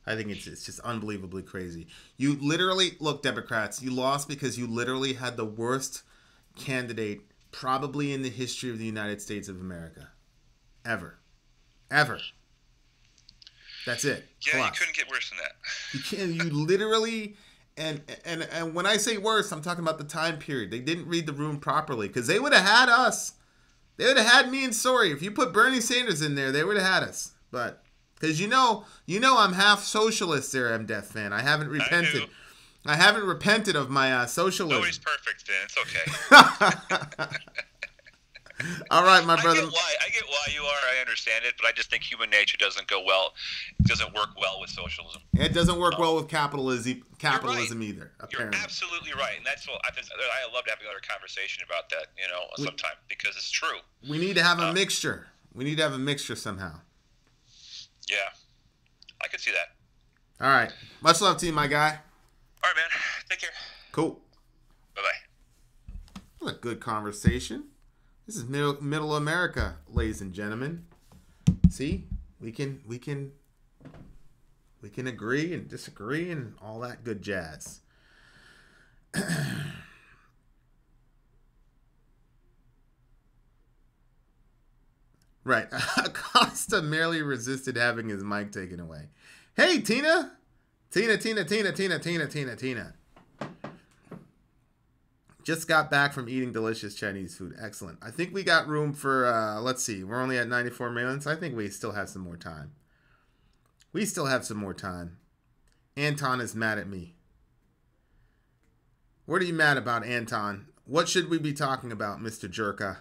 I think it's just unbelievably crazy. You literally, look, Democrats, you lost because you literally had the worst candidate probably in the history of the United States of America. Ever. That's it. Yeah, Plus. you couldn't get worse than that. You literally... And when I say worse, I'm talking about the time period. They didn't read the room properly because they would have had us. They would have had me and Sori. If you put Bernie Sanders in there, they would have had us. But because you know I'm half socialist there, MDF fan. I haven't repented. I haven't repented of my socialism. Nobody's perfect, Finn. It's okay. All right, my brother. I get why you are. I understand it, but I just think human nature doesn't work well with socialism. It doesn't work well with capitalism right. Either. Apparently. You're absolutely right, and that's what I love to have another conversation about that. Sometime because it's true. We need to have a mixture. We need to have a mixture somehow. Yeah, I could see that. All right. Much love to you, my guy. All right, man. Take care. Cool. Bye-bye. What a good conversation. This is middle America, ladies and gentlemen. See, we can agree and disagree and all that good jazz. Right. Acosta merely resisted having his mic taken away. Hey, Tina. Tina. Just got back from eating delicious Chinese food. Excellent. I think we got room for, let's see. We're only at 94 minutes. I think we still have some more time. Anton is mad at me. What are you mad about, Anton? What should we be talking about, Mr. Jerka?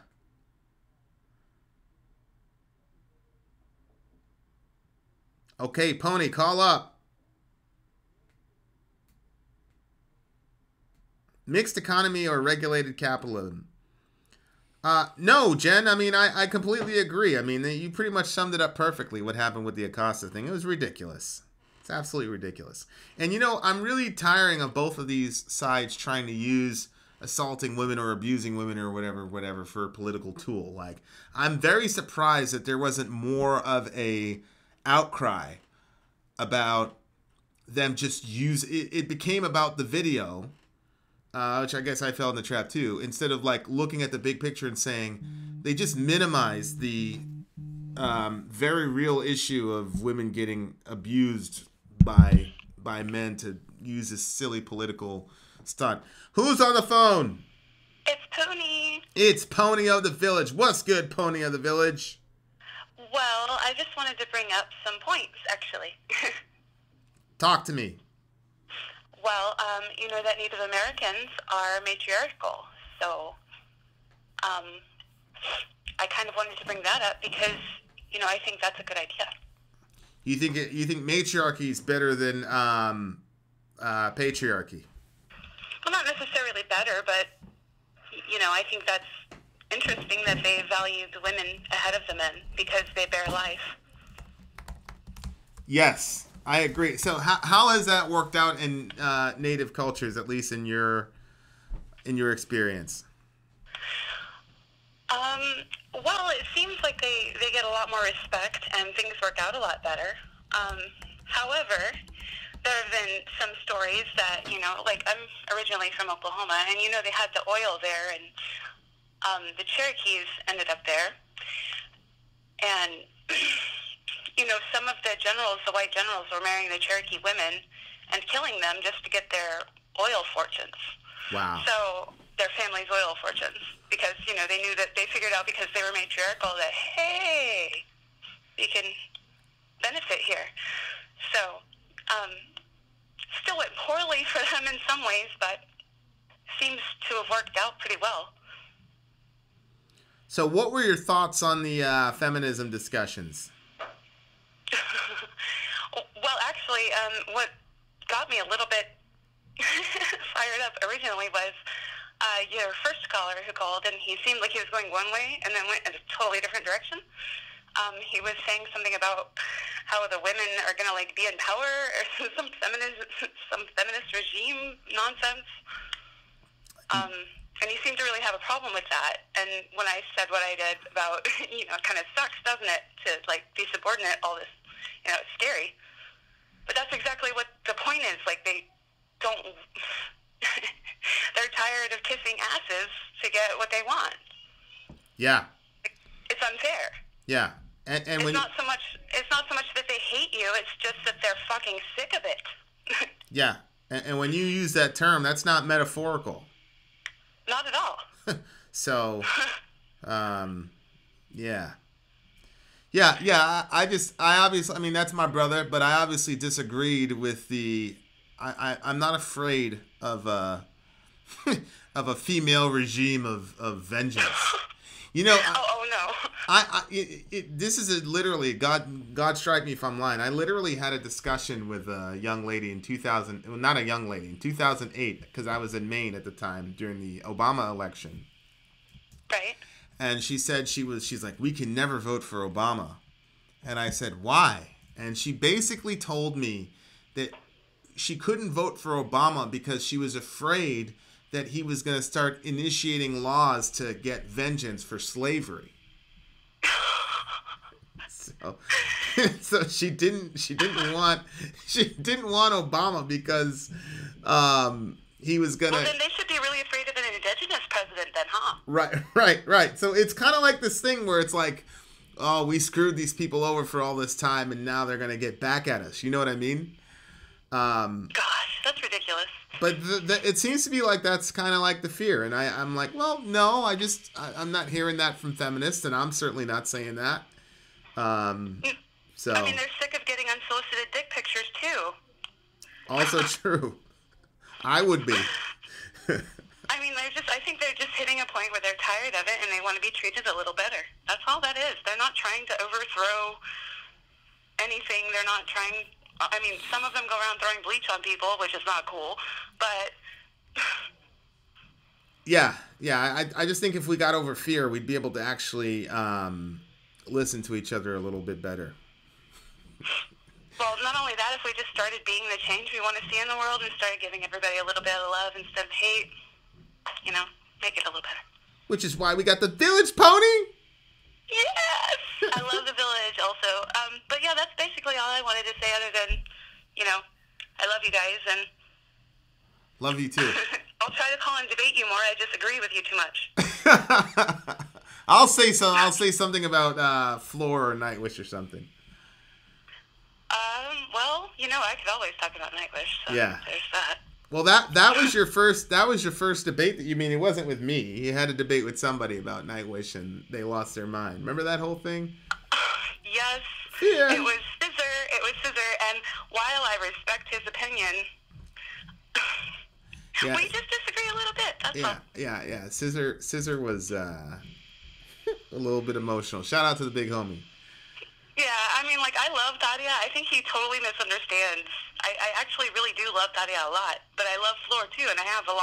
Okay, Pony, call up. Mixed economy or regulated capitalism? No, Jen. I mean, I completely agree. I mean, you pretty much summed it up perfectly, what happened with the Acosta thing. It was ridiculous. It's absolutely ridiculous. And, I'm really tiring of both of these sides trying to use assaulting women or abusing women or whatever for a political tool. Like, I'm very surprised that there wasn't more of a outcry about them just it became about the video, which I guess I fell in the trap too, instead of like looking at the big picture and saying, they just minimize the very real issue of women getting abused by men to use this silly political stunt. Who's on the phone? It's Pony. It's Pony of the Village. What's good, Pony of the Village? Well, I just wanted to bring up some points, actually. Talk to me. Well, you know that Native Americans are matriarchal, so I kind of wanted to bring that up because, I think that's a good idea. You think matriarchy is better than patriarchy? Well, not necessarily better, but, I think that's interesting that they value the women ahead of the men because they bear life. Yes, I agree. So how has that worked out in Native cultures, at least in your experience? Well, it seems like they get a lot more respect and things work out a lot better. However, there have been some stories that, like I'm originally from Oklahoma, and they had the oil there, and the Cherokees ended up there, and some of the generals, the white generals, were marrying the Cherokee women and killing them just to get their oil fortunes. Wow. So their family's oil fortunes, because they knew that they figured out, because they were matriarchal, that hey, we can benefit here. So still went poorly for them in some ways, but seems to have worked out pretty well. So what were your thoughts on the feminism discussions? Well, actually, what got me a little bit fired up originally was your first caller who called, and he seemed like he was going one way and then went in a totally different direction. He was saying something about how the women are going to be in power, or some feminist regime nonsense. And he seemed to really have a problem with that. And when I said what I did about, it kind of sucks, doesn't it, to be subordinate, all this, it's scary. But that's exactly what the point is. They don't, they're tired of kissing asses to get what they want. Yeah. It's unfair. Yeah. And it's not so much that they hate you, it's just that they're fucking sick of it. Yeah. And when you use that term, that's not metaphorical. Not at all. So, yeah. Yeah, I obviously, that's my brother, but I obviously disagreed with I'm not afraid of a female regime of vengeance. Oh no. This is literally, God strike me if I'm lying. I literally had a discussion with a young lady in 2000, well, not a young lady, in 2008, because I was in Maine at the time during the Obama election. Right. And she said she's like, we can never vote for Obama. And I said, why? And she basically told me that she couldn't vote for Obama because she was afraid that he was going to start initiating laws to get vengeance for slavery. So she didn't want Obama because he was gonna. Well, then they should be really afraid of an indigenous president, then, huh? Right. So it's kind of like this thing where it's like, oh, we screwed these people over for all this time, and now they're gonna get back at us. You know what I mean? Gosh, that's ridiculous. But it seems to be like that's kind of like the fear, and I'm like, well, no, I'm not hearing that from feminists, and I'm certainly not saying that. So they're sick of getting unsolicited dick pictures too. Also true. I would be. I think they're just hitting a point where they're tired of it and they want to be treated a little better. That's all that is. They're not trying to overthrow anything. They're not trying. Some of them go around throwing bleach on people, which is not cool, but... Yeah. I just think if we got over fear, we'd be able to actually listen to each other a little bit better. Well, not only that, if we just started being the change we want to see in the world and started giving everybody a little bit of love instead of hate, make it a little better. Which is why we got the Village Pony? Yes! I love the Village also. But yeah, that's basically all I wanted to say, other than, I love you guys, and... Love you too. I'll try to call and debate you more. I disagree with you too much. I'll say something about Floor or Nightwish or something. Well, I could always talk about Nightwish. So yeah. There's that. Well, that was your first debate. It wasn't with me. You had a debate with somebody about Nightwish, and they lost their mind. Remember that whole thing? Yes. Yeah. It was Scissor, and while I respect his opinion, yeah. We just disagree a little bit. That's all. Yeah. Scissor was a little bit emotional. Shout out to the big homie. Yeah, I love Daria. I think he totally misunderstands. I actually really do love Daria a lot, but I love Floor too, and I have a long